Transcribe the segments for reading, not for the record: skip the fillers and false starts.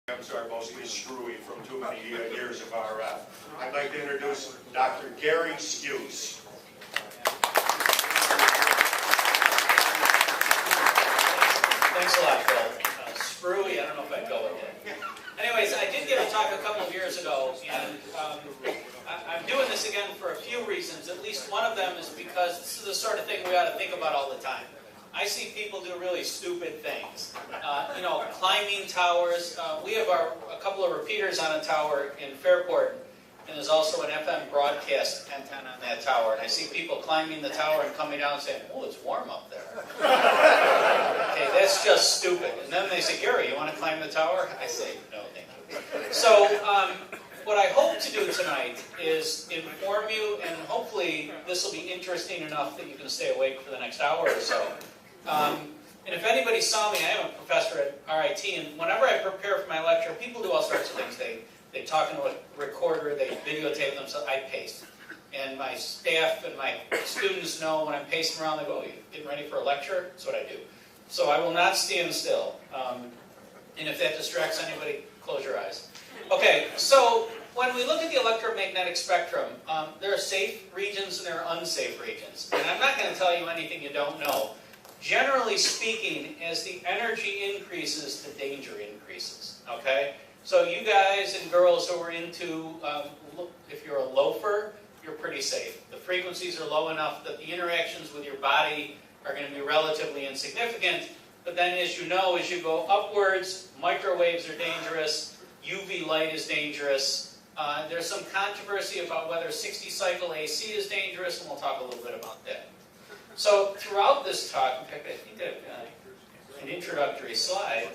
Are mostly screwy from too many years of RF. I'd like to introduce Dr. Gary Skuse. Thanks a lot, Phil. Screwy, I don't know if I'd go with it. Anyways, I did give a talk a couple of years ago, and I'm doing this again for a few reasons. At least one of them is because this is the sort of thing we ought to think about all the time. I see people do really stupid things. Climbing towers. We have a couple of repeaters on a tower in Fairport, and there's also an FM broadcast antenna on that tower. And I see people climbing the tower and coming down and saying, "Oh, it's warm up there." Okay, that's just stupid. And then they say, "Gary, you want to climb the tower?" I say, "No, thank you." So, what I hope to do tonight is inform you, and hopefully this will be interesting enough that you can stay awake for the next hour or so. And if anybody saw me, I am a professor at RIT, and whenever I prepare for my lecture, people do all sorts of things. They talk into a recorder, they videotape themselves, I pace. And my staff and my students know when I'm pacing around, they go, "Oh, you getting ready for a lecture?" That's what I do. So I will not stand still. And if that distracts anybody, close your eyes. Okay, so when we look at the electromagnetic spectrum, there are safe regions and there are unsafe regions. And I'm not going to tell you anything you don't know. Generally speaking, as the energy increases, the danger increases, okay? So you guys and girls who are into, if you're a loafer, you're pretty safe. The frequencies are low enough that the interactions with your body are going to be relatively insignificant. But then as you know, as you go upwards, microwaves are dangerous, UV light is dangerous. There's some controversy about whether 60-cycle AC is dangerous, and we'll talk a little bit about that. So throughout this talk, in fact, I think I've got an introductory slide.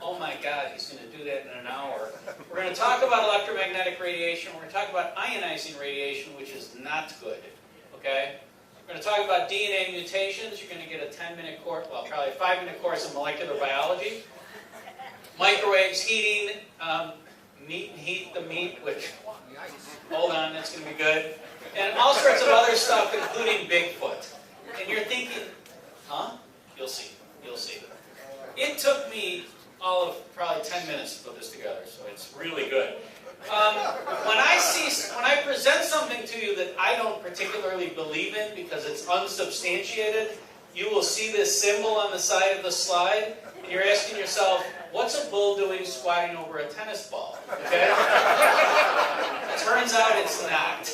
Oh my God, he's going to do that in an hour. We're going to talk about electromagnetic radiation. We're going to talk about ionizing radiation, which is not good. Okay? We're going to talk about DNA mutations. You're going to get a 10-minute course, well, probably a 5-minute course of molecular biology. Microwaves, heating, meat and heat the meat, which, hold on, that's going to be good. And all sorts of other stuff, including Bigfoot. And you're thinking, huh? You'll see. You'll see. It took me all of probably 10 minutes to put this together, so it's really good. When I present something to you that I don't particularly believe in because it's unsubstantiated, you will see this symbol on the side of the slide, and you're asking yourself, what's a bull doing squatting over a tennis ball? Okay? Turns out it's not.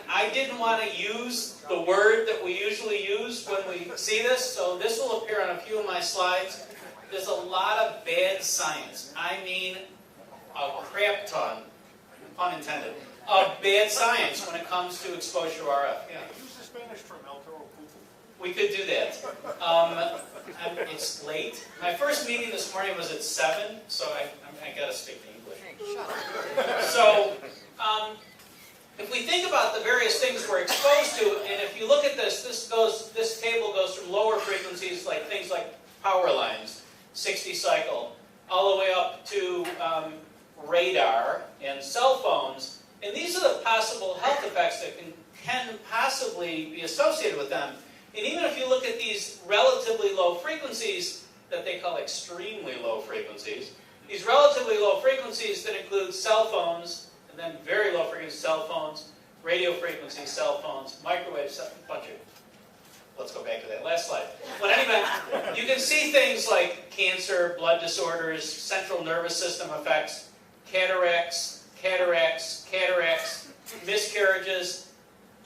I didn't want to use the word that we usually use when we see this, so this will appear on a few of my slides. There's a lot of bad science. I mean, a crap ton, pun intended, of bad science when it comes to exposure to RF. Yeah. Use the Spanish term el toro cupo. We could do that. It's late. My first meeting this morning was at 7, so I got to speak English. So, if we think about the various things we're exposed to, and if you look at this table goes from lower frequencies, like things like power lines, 60 cycle, all the way up to radar and cell phones, and these are the possible health effects that can possibly be associated with them. And even if you look at these relatively low frequencies that they call extremely low frequencies, these relatively low frequencies that include cell phones, and then very low frequency cell phones, radio frequency cell phones, microwaves, a bunch of, let's go back to that last slide. But anyway, you can see things like cancer, blood disorders, central nervous system effects, cataracts, miscarriages.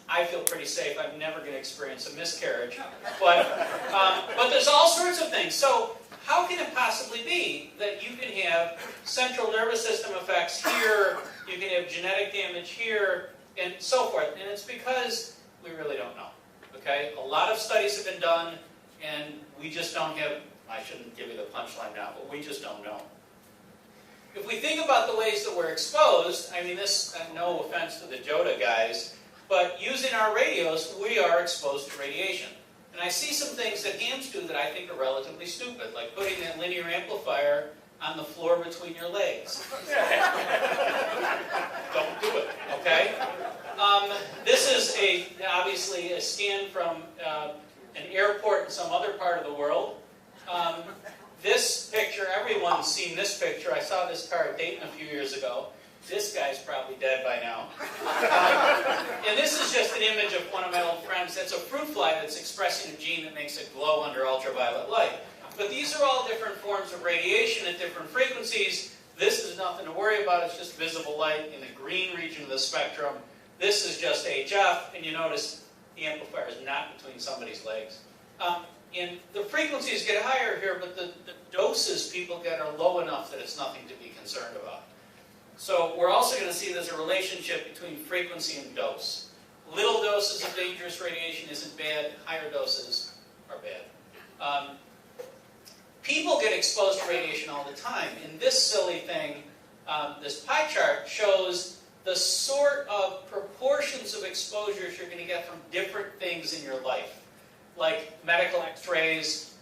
I feel pretty safe. I'm never going to experience a miscarriage. But there's all sorts of things. So how can it possibly be that you can have central nervous system effects here, you can have genetic damage here, and so forth? And it's because we really don't know. Okay? A lot of studies have been done, and we just don't have, I shouldn't give you the punchline now, but we just don't know. If we think about the ways that we're exposed, I mean this, no offense to the JOTA guys, but using our radios, we are exposed to radiation. And I see some things that hams do that I think are relatively stupid, like putting that linear amplifier on the floor between your legs. Don't do it, okay? This is obviously a scan from an airport in some other part of the world. This picture, everyone's seen this picture. I saw this car at Dayton a few years ago. This guy's probably dead by now. And this is just an image of one of my old friends. That's a fruit fly that's expressing a gene that makes it glow under ultraviolet light. But these are all different forms of radiation at different frequencies. This is nothing to worry about. It's just visible light in the green region of the spectrum. This is just HF, and you notice the amplifier is not between somebody's legs. And the frequencies get higher here, but the doses people get are low enough that it's nothing to be concerned about. So we're also going to see there's a relationship between frequency and dose. Little doses of dangerous radiation isn't bad. Higher doses are bad. People get exposed to radiation all the time. And this silly thing, this pie chart, shows the sort of proportions of exposures you're going to get from different things in your life. Like medical x-rays,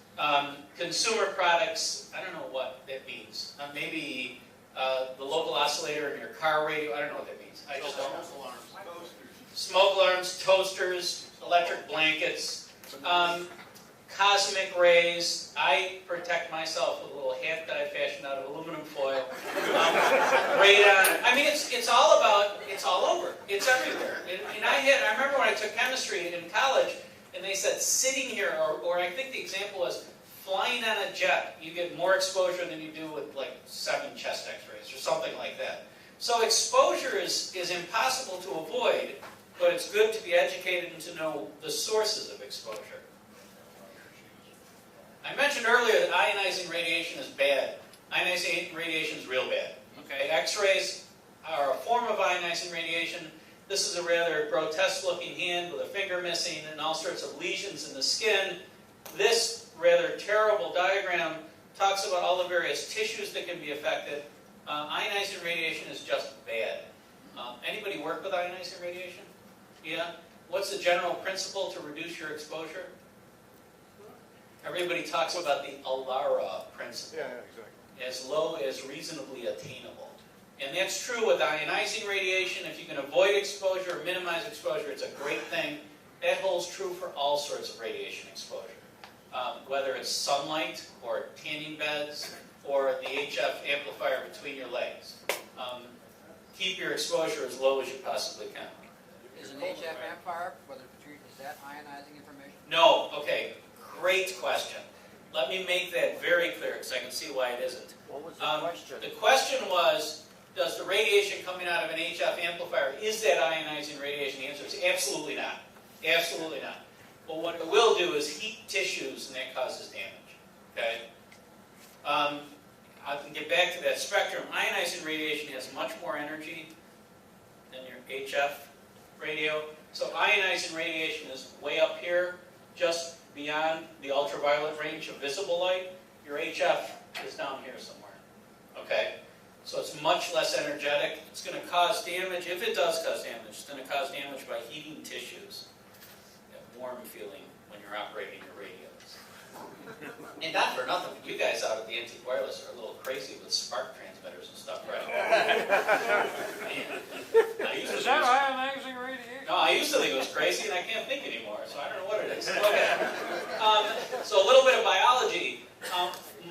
consumer products, I don't know what that means. Maybe the local oscillator in your car radio, I don't know what that means. I just don't know. Smoke alarms, toasters, electric blankets, cosmic rays. I protect myself with a little hat that I fashioned out of aluminum foil. Radon. I mean, it's all about, it's all over. It's everywhere. And I remember when I took chemistry in college, and they said sitting here, or I think the example was flying on a jet, you get more exposure than you do with like 7 chest x-rays or something like that. So exposure is impossible to avoid, but it's good to be educated and to know the sources of exposure. I mentioned earlier that ionizing radiation is bad. Ionizing radiation is real bad. Okay? X-rays are a form of ionizing radiation. This is a rather grotesque-looking hand with a finger missing and all sorts of lesions in the skin. This rather terrible diagram talks about all the various tissues that can be affected. Ionizing radiation is just bad. Anybody work with ionizing radiation? Yeah? What's the general principle to reduce your exposure? Everybody talks about the RARA principle. Yeah, exactly. As low as reasonably attainable. And that's true with ionizing radiation. If you can avoid exposure or minimize exposure, it's a great thing. That holds true for all sorts of radiation exposure. Whether it's sunlight, or tanning beds, or the HF amplifier between your legs. Keep your exposure as low as you possibly can. Is an HF amplifier, is that ionizing information? No, okay, great question. Let me make that very clear because I can see why it isn't. What was the question? The question was, does the radiation coming out of an HF amplifier, is that ionizing radiation? The answer is absolutely not. Absolutely not. Well, what it will do is heat tissues, and that causes damage. Okay? I can get back to that spectrum. Ionizing radiation has much more energy than your HF radio. So ionizing radiation is way up here, just beyond the ultraviolet range of visible light. Your HF is down here somewhere. Okay? So it's much less energetic. It's going to cause damage. If it does cause damage, it's going to cause damage by heating tissues. That warm feeling when you're operating your radios. And not for nothing, you guys out at the Antique Wireless are a little crazy with spark transmitters and stuff, right? Is that ionizing radiation? No, I used to think it was crazy, and I can't think anymore, so I don't know what it is. Okay. So a little bit of biology.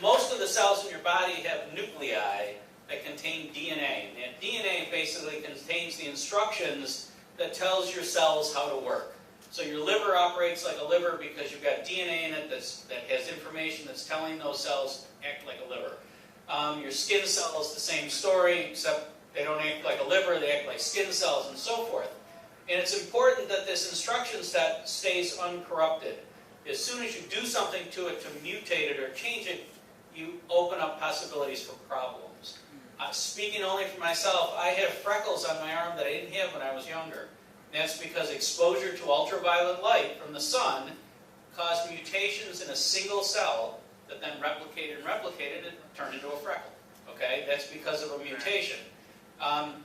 Most of the cells in your body have nuclei that contain DNA. And that DNA basically contains the instructions that tells your cells how to work. So your liver operates like a liver because you've got DNA in it that has information that's telling those cells act like a liver. Your skin cells, the same story, except they don't act like a liver, they act like skin cells and so forth. And it's important that this instruction set stays uncorrupted. As soon as you do something to it to mutate it or change it, you open up possibilities for problems. Speaking only for myself, I have freckles on my arm that I didn't have when I was younger. That's because exposure to ultraviolet light from the sun caused mutations in a single cell that then replicated and turned into a freckle. Okay, that's because of a mutation.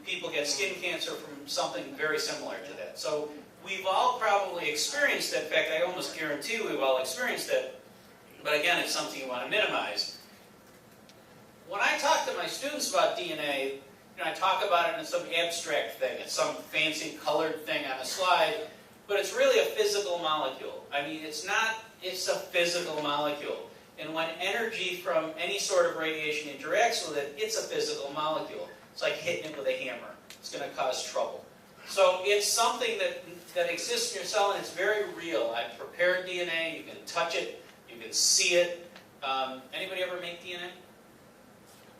People get skin cancer from something very similar to that. So we've all probably experienced that. In fact, I almost guarantee we've all experienced it. But again, it's something you want to minimize. When I talk to my students about DNA, I talk about it in some abstract thing. It's some fancy colored thing on a slide, but it's really a physical molecule. I mean, it's a physical molecule. And when energy from any sort of radiation interacts with it, it's a physical molecule. It's like hitting it with a hammer. It's going to cause trouble. So it's something that exists in your cell, and it's very real. I've prepared DNA. You can touch it. You can see it. Anybody ever make DNA?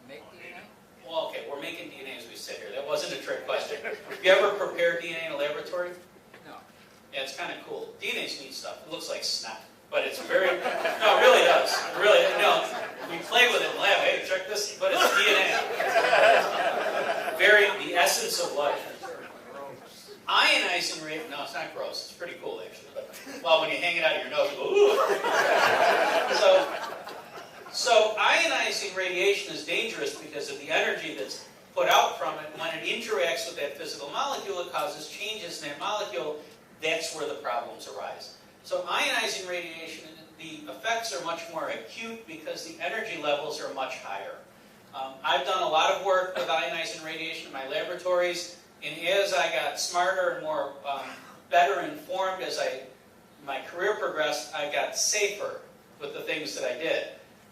Make DNA? Well, okay, we're making DNA as we sit here. That wasn't a trick question. Have you ever prepared DNA in a laboratory? No. Yeah, it's kind of cool. DNA's neat stuff. It looks like snot, but it's very, no, it really does. It really, no, we play with it in the lab. Hey, check this, but it's DNA. Very, the essence of life. Ionizing radiation, no, it's not gross. It's pretty cool, actually. But, well, when you hang it out of your nose, you go, ooh. So ionizing radiation is dangerous because of the energy that's put out from it. When it interacts with that physical molecule, it causes changes in that molecule. That's where the problems arise. So ionizing radiation, the effects are much more acute because the energy levels are much higher. I've done a lot of work with ionizing radiation in my laboratories, and as I got smarter and more better informed as my career progressed, I got safer with the things that I did.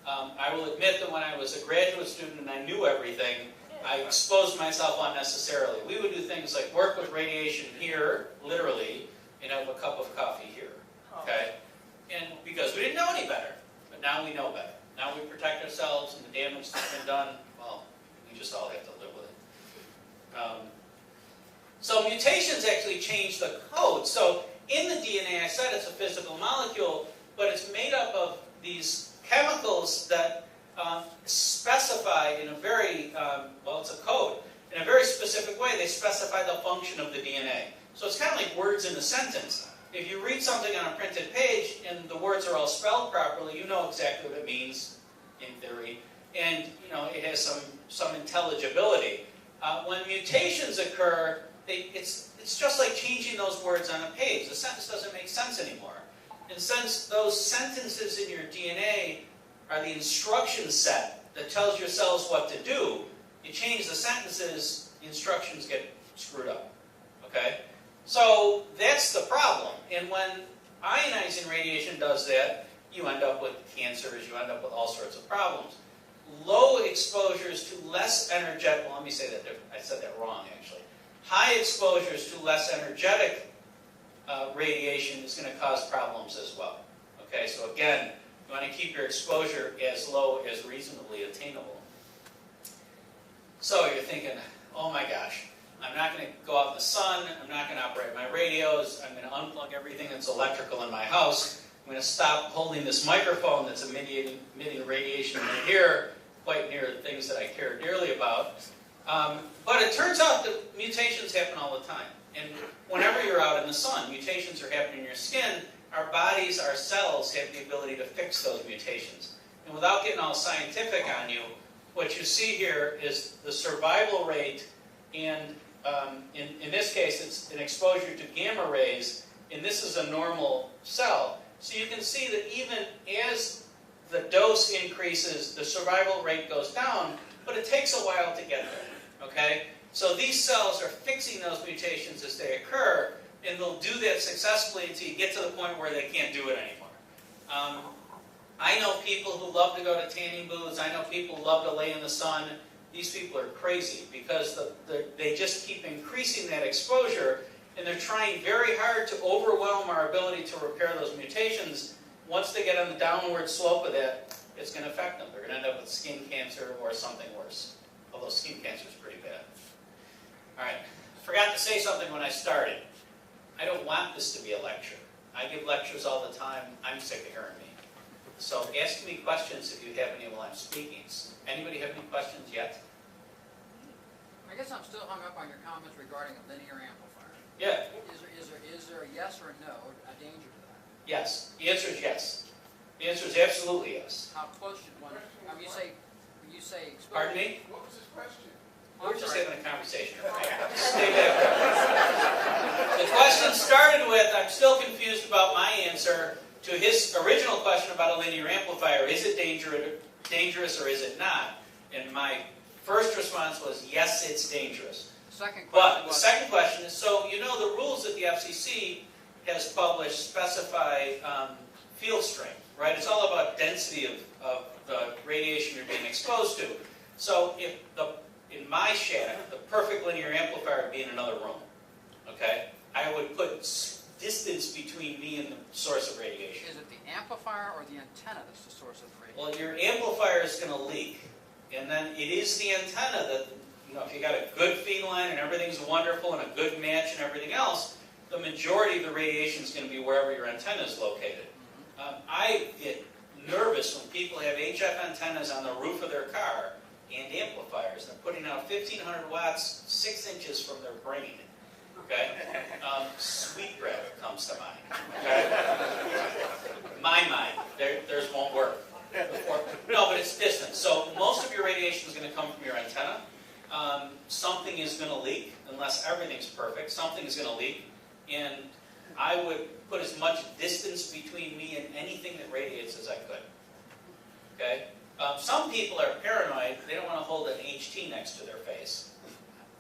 I will admit that when I was a graduate student and I knew everything, I exposed myself unnecessarily. We would do things like work with radiation here, literally, and have a cup of coffee here, okay? And because we didn't know any better, but now we know better. Now we protect ourselves, and the damage that's been done, well, we just all have to live with it. So mutations actually change the code. So in the DNA, I said it's a physical molecule, but it's made up of these chemicals that specify in a very, well, it's a code. In a very specific way, they specify the function of the DNA. So it's kind of like words in a sentence. If you read something on a printed page and the words are all spelled properly, you know exactly what it means, in theory. And, you know, it has some intelligibility. When mutations occur, it's just like changing those words on a page. The sentence doesn't make sense anymore. And since those sentences in your DNA are the instruction set that tells your cells what to do, you change the sentences, the instructions get screwed up. Okay? So that's the problem. And when ionizing radiation does that, you end up with cancers, you end up with all sorts of problems. Low exposures to less energetic, well, let me say that different. I said that wrong, actually. High exposures to less energetic radiation is going to cause problems as well. Okay, so again, you want to keep your exposure as low as reasonably attainable. So you're thinking, oh my gosh, I'm not going to go out in the sun, I'm not going to operate my radios, I'm going to unplug everything that's electrical in my house, I'm going to stop holding this microphone that's emitting radiation in here, quite near things that I care dearly about. But it turns out that mutations happen all the time. And whenever you're out in the sun, mutations are happening in your skin. Our bodies, our cells have the ability to fix those mutations. And without getting all scientific on you, what you see here is the survival rate, and in this case it's an exposure to gamma rays, and this is a normal cell. So you can see that even as the dose increases, the survival rate goes down, but it takes a while to get there. Okay? So these cells are fixing those mutations as they occur, and they'll do that successfully until you get to the point where they can't do it anymore. I know people who love to go to tanning booths. I know people who love to lay in the sun. These people are crazy because they just keep increasing that exposure, and they're trying very hard to overwhelm our ability to repair those mutations. Once they get on the downward slope of that, it's going to affect them. They're going to end up with skin cancer or something worse, although skin cancer is pretty bad. All right, I forgot to say something when I started. I don't want this to be a lecture. I give lectures all the time. I'm sick of hearing me. So ask me questions if you have any while I'm speaking. Anybody have any questions yet? I guess I'm still hung up on your comments regarding a linear amplifier. Yeah. Is there a yes or a no, a danger to that? Yes. The answer is yes. The answer is absolutely yes. How close should one? I mean, you say exposure. Pardon me? What was his question? We're just having a conversation. Stay back. The question started with, I'm still confused about my answer to his original question about a linear amplifier. Is it dangerous or is it not? And my first response was, yes, it's dangerous. The second question But the was, second question is, so you know the rules that the FCC has published specify field strength, right? It's all about density the radiation you're being exposed to. So if in my shack, the perfect linear amplifier would be in another room, okay? I would put distance between me and the source of radiation. Is it the amplifier or the antenna that's the source of the radiation? Well, your amplifier is going to leak, and then it is the antenna that, you know, if you got a good feed line and everything's wonderful and a good match and everything else, the majority of the radiation is going to be wherever your antenna is located. I get nervous when people have HF antennas on the roof of their car and amplifiers. They're putting out 1,500 watts 6 inches from their brain. Okay? Sweetbread comes to mind. Okay? My mind. Theirs won't work. No, but it's distant. So most of your radiation is going to come from your antenna. Something is going to leak, unless everything's perfect. Something is going to leak. And I would put as much distance between me and anything that radiates as I could. Okay? Some people are paranoid. They don't want to hold an HT next to their face.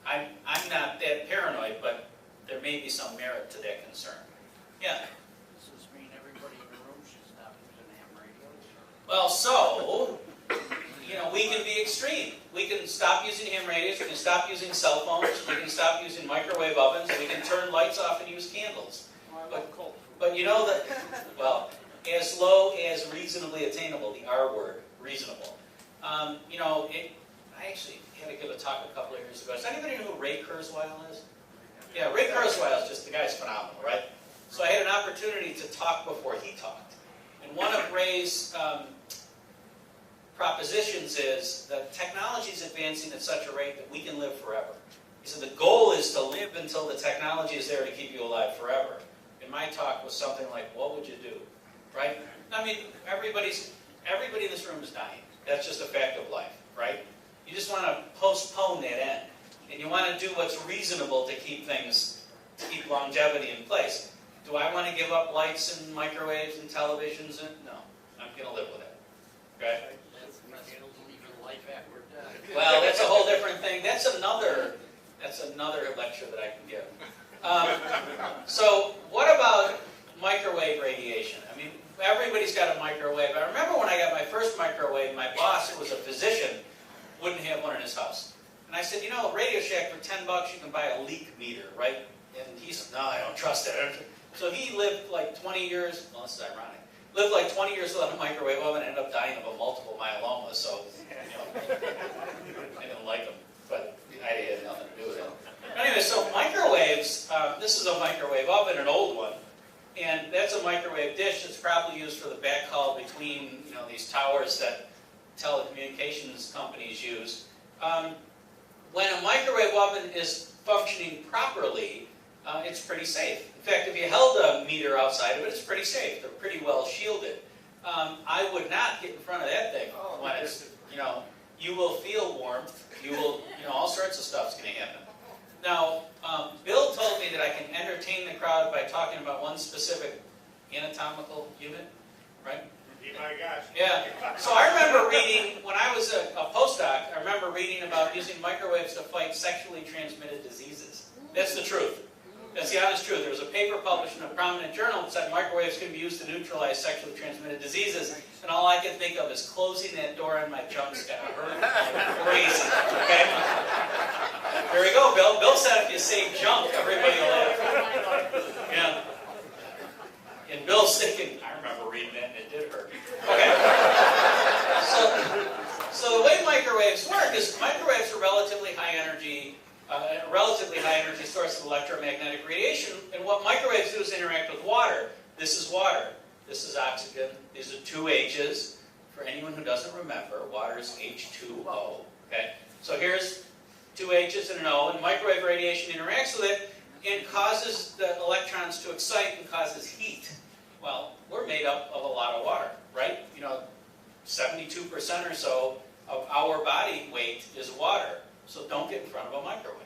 I'm not that paranoid, but there may be some merit to that concern. Yeah? Does this mean everybody in the room should stop using ham radios? Well, so, you know, we can be extreme. We can stop using ham radios, we can stop using cell phones, we can stop using microwave ovens, we can turn lights off and use candles. But you know that, well, as low as reasonably attainable, the R word, reasonable. You know, I actually had to give a talk a couple of years ago. Does anybody know who Ray Kurzweil is? Yeah, Ray Kurzweil is just, the guy's phenomenal, right? So I had an opportunity to talk before he talked. And one of Ray's propositions is that technology is advancing at such a rate that we can live forever. He said the goal is to live until the technology is there to keep you alive forever. And my talk was something like, what would you do? Right? I mean, everybody in this room is dying. That's just a fact of life, right? You just want to postpone that end. And you want to do what's reasonable to keep longevity in place. Do I want to give up lights and microwaves and televisions? No. I'm going to live with it. Okay? Life after death. Well, that's a whole different thing. That's another lecture that I can give. So, what about microwave radiation? I mean, everybody's got a microwave. I remember when I got my first microwave, my boss, who was a physician, wouldn't have one in his house. And I said, you know, Radio Shack, for $10 you can buy a leak meter, right? And he said, no, I don't trust it. So he lived like 20 years, well, this is ironic, lived like 20 years without a microwave oven and ended up dying of a multiple myeloma. So, you know, I didn't like him, but I had nothing to do with it. Anyway, so microwaves, this is a microwave oven, an old one. And that's a microwave dish that's probably used for the backhaul between, you know, these towers that telecommunications companies use. When a microwave oven is functioning properly, it's pretty safe. In fact, if you held a meter outside of it, it's pretty safe. They're pretty well shielded. I would not get in front of that thing when it's, you know, you will feel warmth. You will, you know, all sorts of stuff's going to happen. Now, Bill told me that I can entertain the crowd by talking about one specific anatomical unit, right? My gosh. Yeah. So I remember reading, when I was a postdoc, I remember reading about using microwaves to fight sexually transmitted diseases. That's the truth. That's the honest truth. There was a paper published in a prominent journal that said microwaves can be used to neutralize sexually transmitted diseases, and all I could think of is closing that door on my junk's gonna hurt like crazy. Okay? There we go, Bill. Bill said if you say junk, everybody will laugh. Yeah. And Bill's thinking, I remember reading that and it did hurt. Okay. So the way microwaves work is microwaves are relatively high energy source of electromagnetic radiation, and what microwaves do is interact with water. This is water. This is oxygen. These are two H's. For anyone who doesn't remember, water is H2O. Okay? So here's two H's and an O, and microwave radiation interacts with it and causes the electrons to excite and causes heat. Well, we're made up of a lot of water, right? You know, 72% or so of our body weight is water. So don't get in front of a microwave,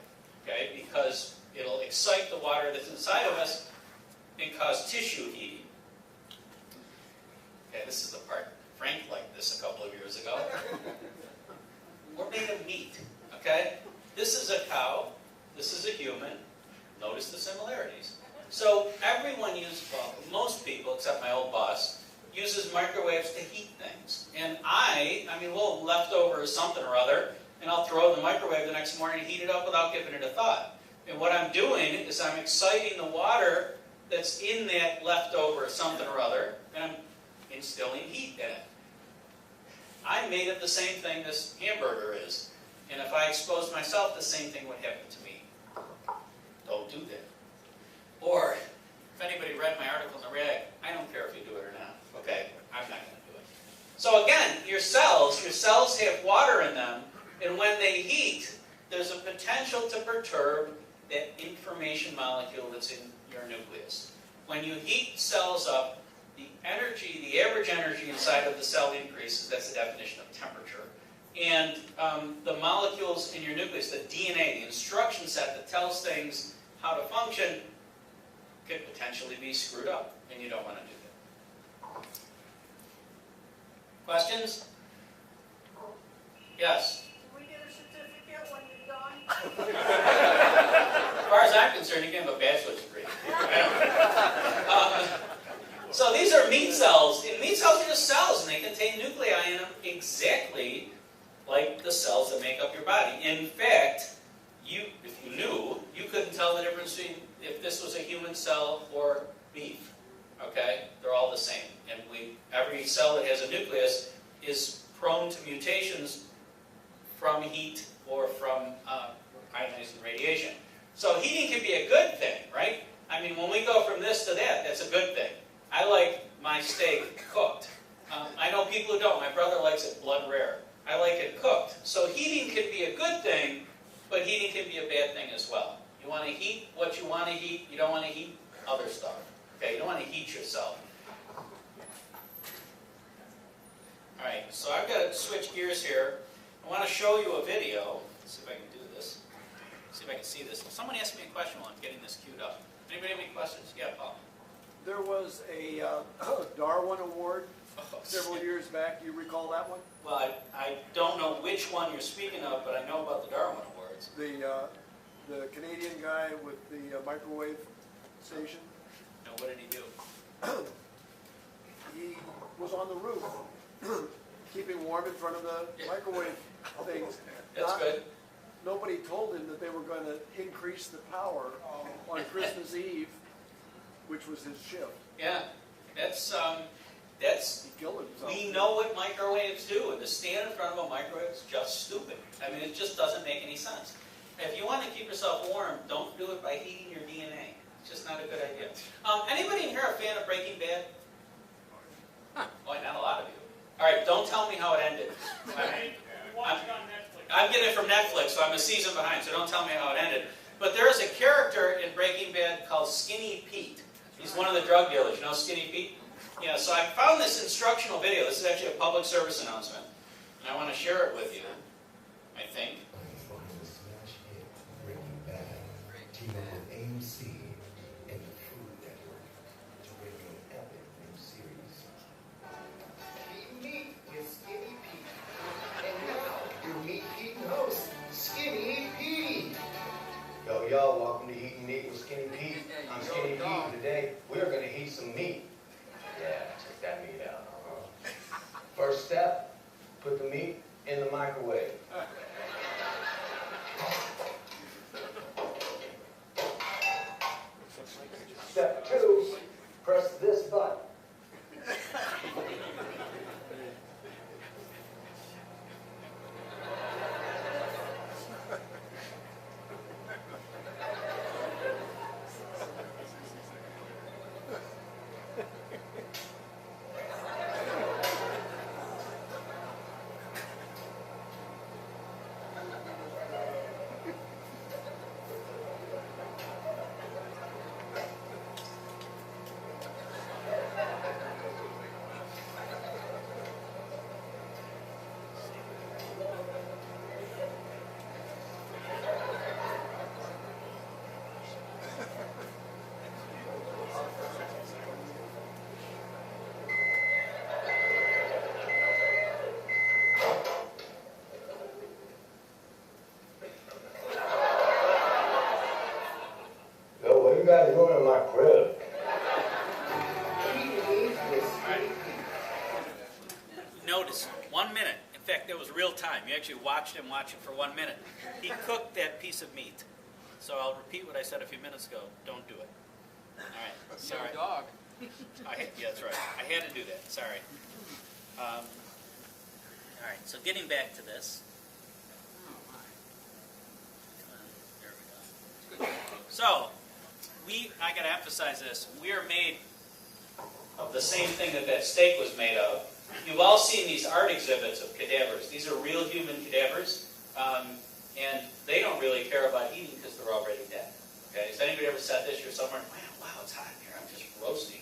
okay? Because it'll excite the water that's inside of us and cause tissue heating. Okay, this is the part. Frank liked this a couple of years ago. We're made of meat, okay? This is a cow. This is a human. Notice the similarities. So everyone uses, well, most people, except my old boss, uses microwaves to heat things. And I mean, we'll have leftover or something or other, and I'll throw it in the microwave the next morning and heat it up without giving it a thought. And what I'm doing is I'm exciting the water that's in that leftover something or other, and I'm instilling heat in it. I made it the same thing this hamburger is. And if I exposed myself, the same thing would happen to me. Don't do that. Or, if anybody read my article in the RAG, I don't care if you do it or not. Okay, I'm not going to do it. So again, your cells have water in them, and when they heat, there's a potential to perturb that information molecule that's in your nucleus. When you heat cells up, the energy, the average energy inside of the cell increases. That's the definition of temperature. And the molecules in your nucleus, the DNA, the instruction set that tells things how to function, could potentially be screwed up, and you don't want to do that. Questions? Yes? Do we get a certificate when you're done? As far as I'm concerned, you can have a bachelor's degree. So these are meat cells, and meat cells are just cells, and they contain nuclei in them exactly like the cells that make up your body. In fact, if you knew, you couldn't tell the difference between if this was a human cell or beef. Okay? They're all the same. And every cell that has a nucleus is prone to mutations from heat or from ionizing radiation. So heating can be a good thing, right? I mean, when we go from this to that, that's a good thing. I like my steak cooked. I know people who don't. My brother likes it blood rare. I like it cooked. So heating can be a good thing, but heating can be a bad thing as well. You want to heat what you want to heat. You don't want to heat other stuff. Okay, you don't want to heat yourself. All right, so I've got to switch gears here. I want to show you a video. Let's see if I can do this. See if I can see this. Someone asked me a question while I'm getting this queued up. Anybody have any questions? Yeah, Paul. There was a Darwin Award several years back. You recall that one? Well, I don't know which one you're speaking of, but I know about the Darwin Awards. The Canadian guy with the microwave station. Now, what did he do? He was on the roof, keeping warm in front of the microwave things. That's good. Nobody told him that they were going to increase the power on Christmas Eve, which was his shift. Yeah, that's He killed himself. we know what microwaves do, and to stand in front of a microwave is just stupid. I mean, it just doesn't make any sense. If you want to keep yourself warm, don't do it by heating your DNA. It's just not a good idea. Anybody in here a fan of Breaking Bad? Boy, not a lot of you. All right, don't tell me how it ended. Watch it on Netflix. I'm getting it from Netflix, so I'm a season behind, so don't tell me how it ended. But there is a character in Breaking Bad called Skinny Pete. He's one of the drug dealers. You know Skinny Pete? Yeah, so I found this instructional video. This is actually a public service announcement. And I want to share it with you, I think. Breaking Bad, teaming with AMC and the Food Network to bring you an epic new series. Meet with Skinny Pete. And now, your meat eating host, Skinny Pete. Yo, y'all, welcome to Eating Meat with Skinny Pete. I'm Skinny Pete, and today we are going to heat some meat. Yeah, check that meat out. First step, put the meat in the microwave. Step 2, press this button. You guys are going to my crib. Eating Meat with Skinny Pete. real time. You actually watched him watch it for 1 minute. He cooked that piece of meat. So I'll repeat what I said a few minutes ago. Don't do it. All right. Sorry. Dog. Yeah, that's right. I had to do that. Sorry. All right. So getting back to this. There we go. So I got to emphasize this. We are made of the same thing that steak was made of. You've all seen these art exhibits of cadavers. These are real human cadavers, and they don't really care about eating because they're already dead. Okay? Has anybody ever said this? You're somewhere, wow, it's hot in here. I'm just roasting.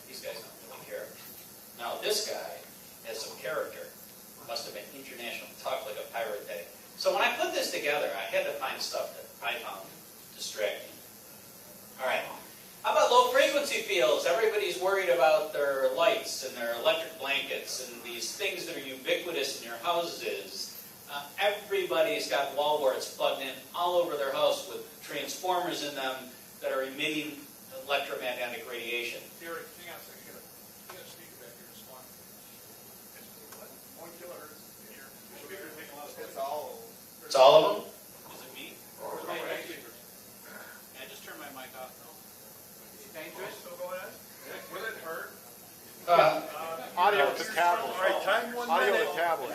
These guys don't really care. Now, this guy has some character. Must have been international. Talk like a pirate day. So when I put this together, I had to find stuff that I found distracting. All right. How about low frequency fields? Everybody's worried about their lights and their electric blankets and these things that are ubiquitous in your houses. Everybody's got wall warts plugged in all over their house with transformers in them that are emitting electromagnetic radiation. Gary, hang on a second. You got a speaker back here. It's fine. It's 1 kilohertz in here. The speaker is making a lot of space. It's all of them? Is it me? There's no right speakers. I just turned my mic off. Dangerous. Still going on? Will it hurt? Audio to tablet. All right, time 1 Audio minute. to tablet.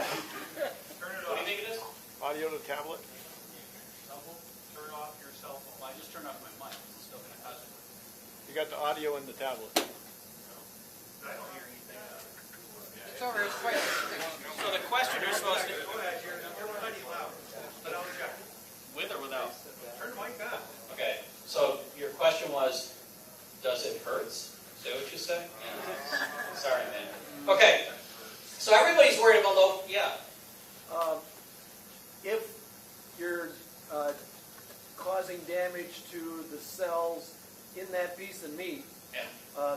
Turn it What do you off. think it is? Audio to tablet. Turn off your cell phone. Well, I just turned off my mic. It's still going to cause it. You got the audio in the tablet. I don't hear anything. It's over, it's quite. So the question you're supposed to... Go ahead, Gary. You're plenty loud. But I'll check. With or without? Turn the mic on. Okay, so your question was, does it hurt? Is that what you said? Yeah. Sorry, man. Okay, so everybody's worried about low... Yeah. If you're causing damage to the cells in that piece of meat, Yeah.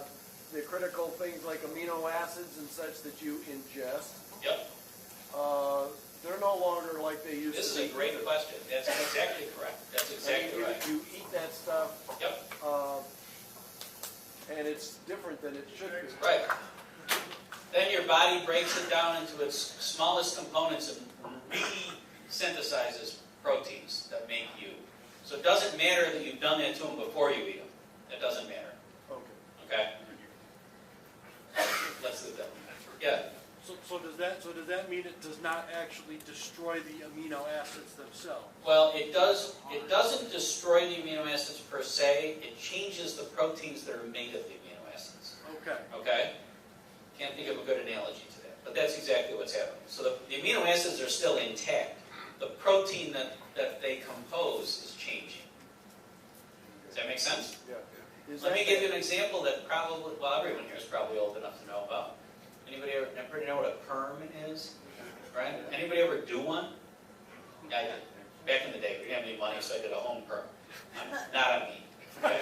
the critical things like amino acids and such that you ingest, Yep. they're no longer like they used This to be. is a great question. That's exactly correct. That's exactly right. You eat that stuff, Yep. and it's different than it should be. Right. Then your body breaks it down into its smallest components and re-synthesizes proteins that make you. So it doesn't matter that you've done that to them before you eat them. It doesn't matter. Okay. Okay? Let's do that. Yeah. So does that mean it does not actually destroy the amino acids themselves? Well, it does. It doesn't destroy the amino acids per se. It changes the proteins that are made of the amino acids. Okay. Okay? Can't think of a good analogy to that, but that's exactly what's happening. So the amino acids are still intact. The protein that they compose is changing. Does that make sense? Yeah. Let me give you an example that probably, well, everyone here is probably old enough to know about. Anybody ever know what a perm is? Right? Anybody ever do one? Yeah, I did. Back in the day, we didn't have any money, so I did a home perm. Not on me. Okay?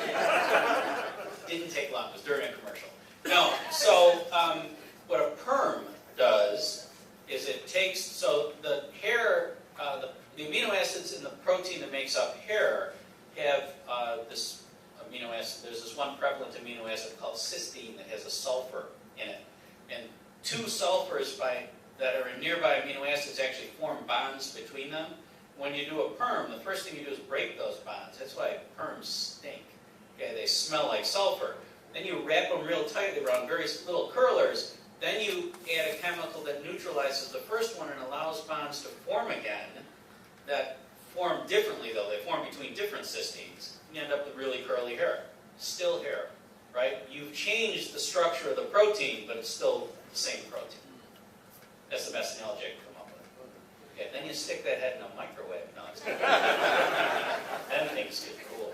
Didn't take long. It was during a commercial. No. So what a perm does is it takes, so the hair, the amino acids in the protein that makes up hair have this amino acid. There's this one prevalent amino acid called cysteine that has a sulfur in it. And two sulfurs that are in nearby amino acids actually form bonds between them. When you do a perm, the first thing you do is break those bonds. That's why perms stink. Okay, they smell like sulfur. Then you wrap them real tightly around various little curlers. Then you add a chemical that neutralizes the first one and allows bonds to form again. That form differently, though. They form between different cysteines. You end up with really curly hair. Still hair, right? You've changed the structure of the protein, but it's still the same protein. That's the best analogy I can come up with. Okay, then you stick that head in a microwave. No, it's good. Then things get cool.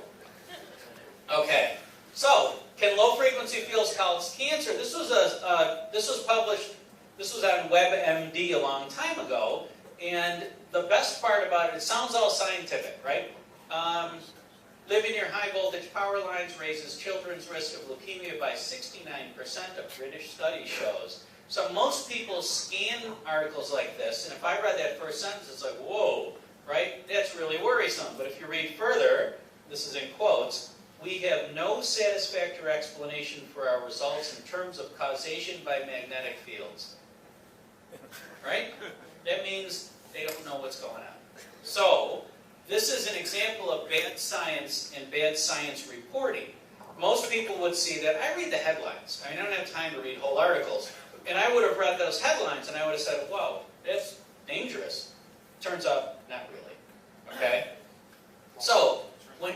Okay, so can low frequency fields cause cancer? This was published. This was on WebMD a long time ago, and the best part about it, it sounds all scientific, right? Living near high voltage power lines raises children's risk of leukemia by 69%, a British study shows. So most people scan articles like this, and if I read that first sentence, it's like, whoa, right? That's really worrisome. But if you read further, this is in quotes, we have no satisfactory explanation for our results in terms of causation by magnetic fields. Right? That means They don't know what's going on. So, this is an example of bad science and bad science reporting. Most people would see that. I read the headlines. I don't have time to read whole articles. And I would have read those headlines and I would have said, whoa, that's dangerous. Turns out, not really. Okay? So, when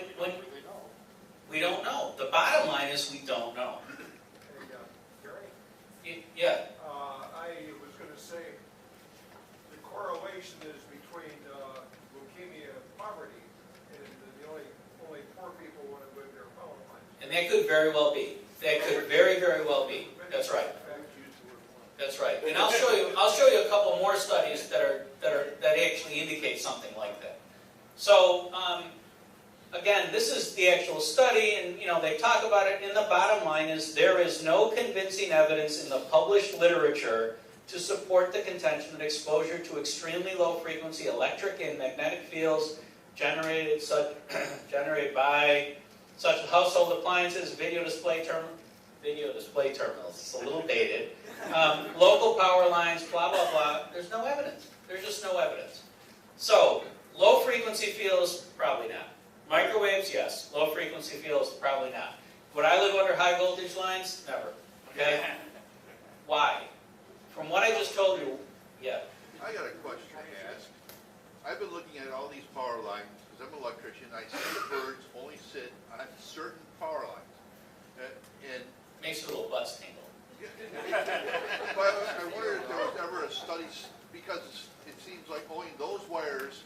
we don't know. The bottom line is we don't know. Yeah. I was going to say the correlation is between leukemia and poverty, and the only poor people want to live near power lines. And that could very well be. That could very, very well be. That's right. That's right. And I'll show you a couple more studies that actually indicate something like that. So again, this is the actual study, and they talk about it. And the bottom line is there is no convincing evidence in the published literature to support the contention that exposure to extremely low frequency electric and magnetic fields generated by such household appliances, video display terminals. It's a little dated. Local power lines, blah blah blah. There's no evidence. There's just no evidence. So low frequency fields, probably not. Microwaves, yes. Low frequency fields, probably not. Would I live under high voltage lines? Never. Okay? Why? From what I just told you, yeah. I got a question to ask. I've been looking at all these power lines, because I'm an electrician. I see the birds only sit on certain power lines. And Makes your little butts tingle. but I wonder if there was ever a study, because it seems like only those wires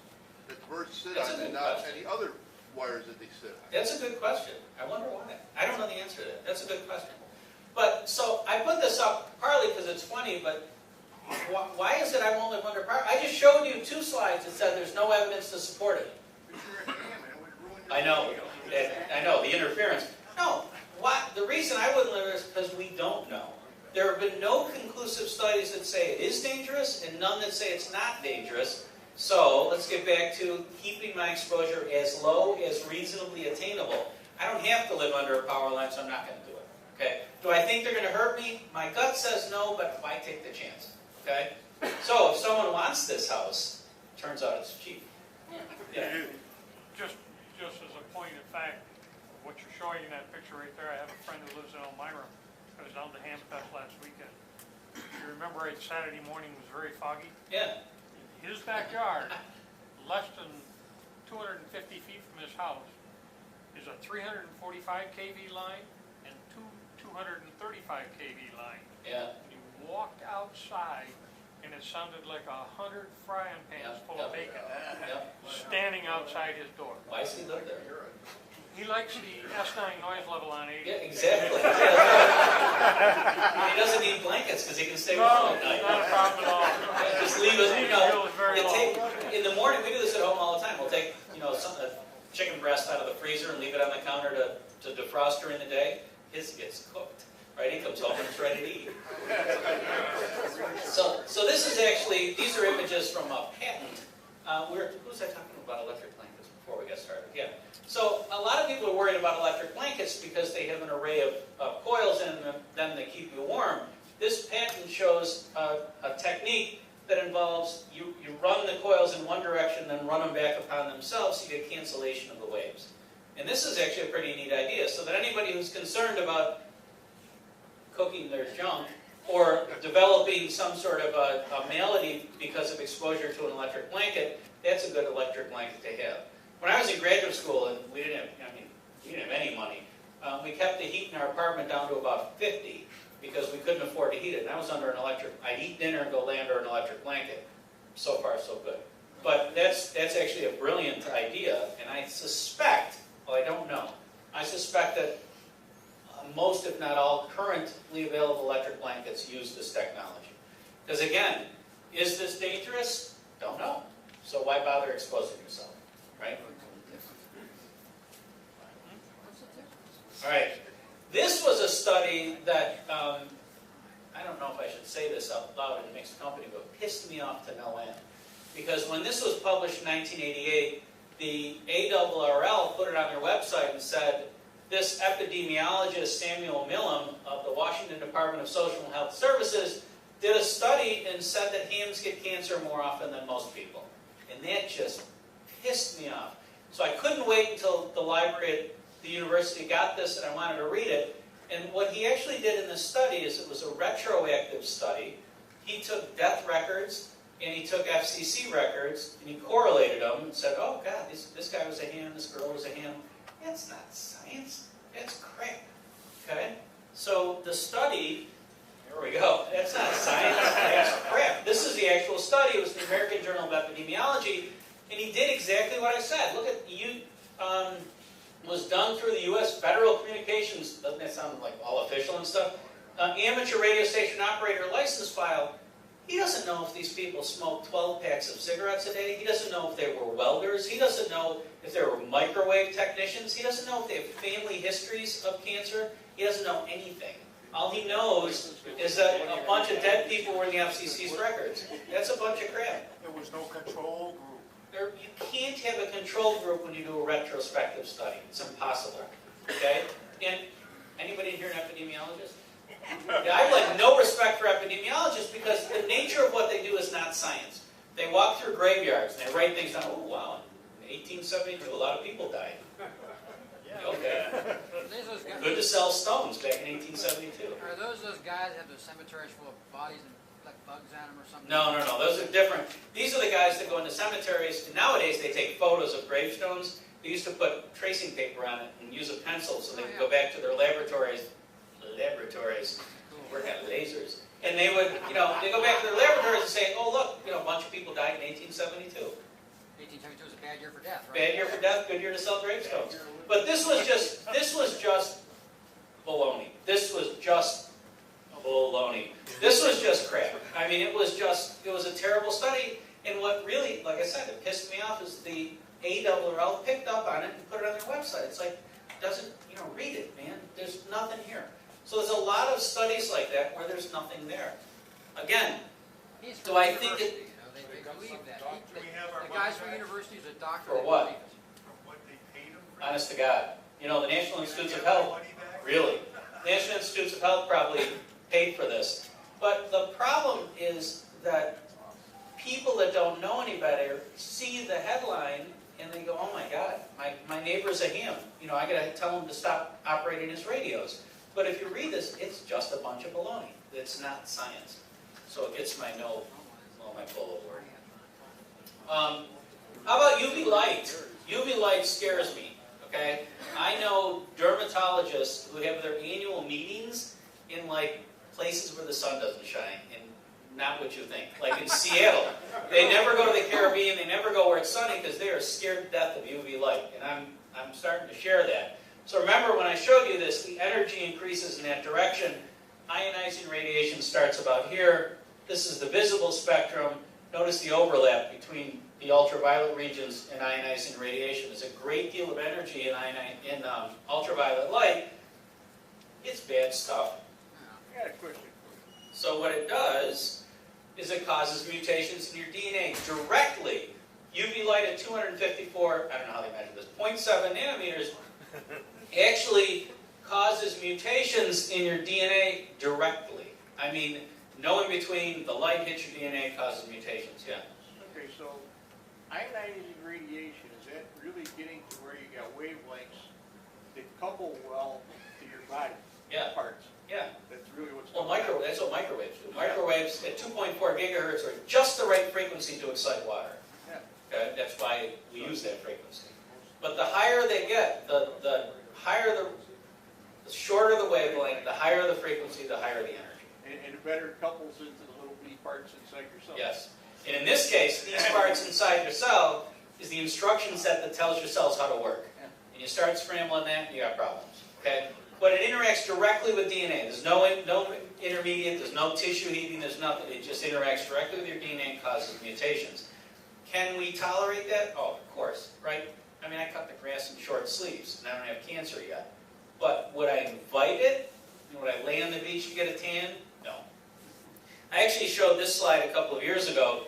that the birds sit That's on a and good not question. any other wires that they sit on. That's a good question. I wonder why. I don't know the answer to that. That's a good question. But, so, I put this up partly because it's funny, but why is it I won't live under power? I just showed you 2 slides that said there's no evidence to support it. I know. I know, the interference. No. The reason I wouldn't live is because we don't know. There have been no conclusive studies that say it is dangerous and none that say it's not dangerous. So, let's get back to keeping my exposure as low as reasonably attainable. I don't have to live under a power line, so I'm not going to do it. Okay? Do I think they're going to hurt me? My gut says no, but why take the chance? Okay? So, if someone wants this house, turns out it's cheap. Yeah. Just as a point of fact, what you're showing in that picture right there, I have a friend who lives in Elmira. I was down to Hamfest last weekend. You remember Saturday morning was very foggy? Yeah. His backyard, less than 250 feet from his house, is a 345 kV line and 235 kV line. Yeah. You walked outside and it sounded like 100 frying pans full of bacon standing outside his door. Why does he live there? He likes the S9 noise level on 80. Yeah, exactly. He doesn't need blankets because he can stay warm at night. Not a problem at all. Just leave it, Very in the morning, we do this at home all the time. We'll take, a chicken breast out of the freezer and leave it on the counter to defrost during the day. His gets cooked, right? He comes home and it's ready to eat. So this is actually, these are images from a patent. Who was I talking about electric blankets before we got started? Yeah. So a lot of people are worried about electric blankets because they have an array of coils in them that keep you warm. This patent shows a technique that involves you run the coils in one direction, then run them back upon themselves, so you get cancellation of the waves. And this is actually a pretty neat idea, so that anybody who's concerned about cooking their junk or developing some sort of a malady because of exposure to an electric blanket, that's a good electric blanket to have. When I was in graduate school, and we didn't have any money, we kept the heat in our apartment down to about 50 because we couldn't afford to heat it. And I was under an electric, I'd eat dinner and go lay under an electric blanket. So far, so good. But that's actually a brilliant idea, and I suspect, well, I don't know, I suspect that most, if not all, currently available electric blankets use this technology. Because again, is this dangerous? Don't know. So why bother exposing yourself, right? All right. This was a study that, I don't know if I should say this out loud in a mixed company, but pissed me off to no end. Because when this was published in 1988, the ARRL put it on their website and said, this epidemiologist, Samuel Millam, of the Washington Department of Social and Health Services, did a study and said that hams get cancer more often than most people. And that just pissed me off. So I couldn't wait until the library at the university got this and I wanted to read it. And what he actually did in this study is it was a retroactive study. He took death records and he took FCC records and he correlated them and said, oh God, this guy was a ham, this girl was a ham. That's not science, that's crap. Okay? So the study, here we go, that's not science, that's crap. This is the actual study, it was the American Journal of Epidemiology, and he did exactly what I said. Look at, was done through the U.S. Federal Communications, doesn't that sound like all official and stuff? Amateur radio station operator license file. He doesn't know if these people smoked 12 packs of cigarettes a day. He doesn't know if they were welders. He doesn't know if they were microwave technicians. He doesn't know if they have family histories of cancer. He doesn't know anything. All he knows is that a bunch of dead people were in the FCC's records. That's a bunch of crap. There was no control group. You can't have a control group when you do a retrospective study. It's impossible. Okay? And anybody in here an epidemiologist? Yeah, I have like no respect for epidemiologists because the nature of what they do is not science. They walk through graveyards and they write things down. Oh wow, in 1872 a lot of people died. Okay. Good to sell stones back in 1872. Are those guys that have the cemeteries full of bodies and like bugs on them or something? No. Those are different. These are the guys that go into cemeteries. And nowadays they take photos of gravestones. They used to put tracing paper on it and use a pencil so they could go back to their laboratories. Work at lasers. And they would, they go back to their laboratories and say, oh look, a bunch of people died in 1872. 1872 was a bad year for death, right? Bad year for death, good year to sell gravestones. But this was just baloney. This was just baloney. This was just crap. I mean, it was a terrible study. And what really, like I said, it pissed me off is the ARRL picked up on it and put it on their website. It's like, doesn't, read it, man. There's nothing here. So there's a lot of studies like that where there's nothing there. Again, do I think it... They believe that. Do we have our The guys from money back? universities, a doctor. For what? From what they paid them for? Honest to God. The National Institutes of Health, really. National Institutes of Health probably paid for this. But the problem is that people that don't know any better see the headline and they go, oh my God, my neighbor's a ham. I gotta tell him to stop operating his radios. But if you read this, it's just a bunch of baloney. It's not science. So it gets my bull award. How about UV light? UV light scares me, okay? I know dermatologists who have their annual meetings in like places where the sun doesn't shine, and not what you think. Like in Seattle. They never go to the Caribbean, they never go where it's sunny because they are scared to death of UV light. And I'm starting to share that. So remember when I showed you this, the energy increases in that direction. Ionizing radiation starts about here. This is the visible spectrum. Notice the overlap between the ultraviolet regions and ionizing radiation. There's a great deal of energy in ultraviolet light. It's bad stuff. I got a question. So what it does is it causes mutations in your DNA directly. UV light at 254, I don't know how they measure this, 0.7 nanometers actually causes mutations in your DNA directly. I mean, no in between, the light hits your DNA, causes mutations, yeah. Okay, so ionizing radiation, is that really getting to where you got wavelengths that couple well to your body parts? Yeah. That's really what's Well, going on. that's what microwaves do. Microwaves at 2.4 gigahertz are just the right frequency to excite water. Yeah. Okay? That's why we use that frequency. But the higher they get, the shorter the wavelength, the higher the frequency, the higher the energy. And it better couples into the little bitty parts inside your cell. Yes. And in this case, these parts inside your cell is the instruction set that tells your cells how to work. And you start scrambling that, you got problems. Okay? But it interacts directly with DNA. There's no intermediate, there's no tissue heating, there's nothing. It just interacts directly with your DNA and causes mutations. Can we tolerate that? Oh, of course, right? I mean, I cut the grass in short sleeves, and I don't have cancer yet. But would I invite it? Would I lay on the beach and get a tan? No. I actually showed this slide a couple of years ago.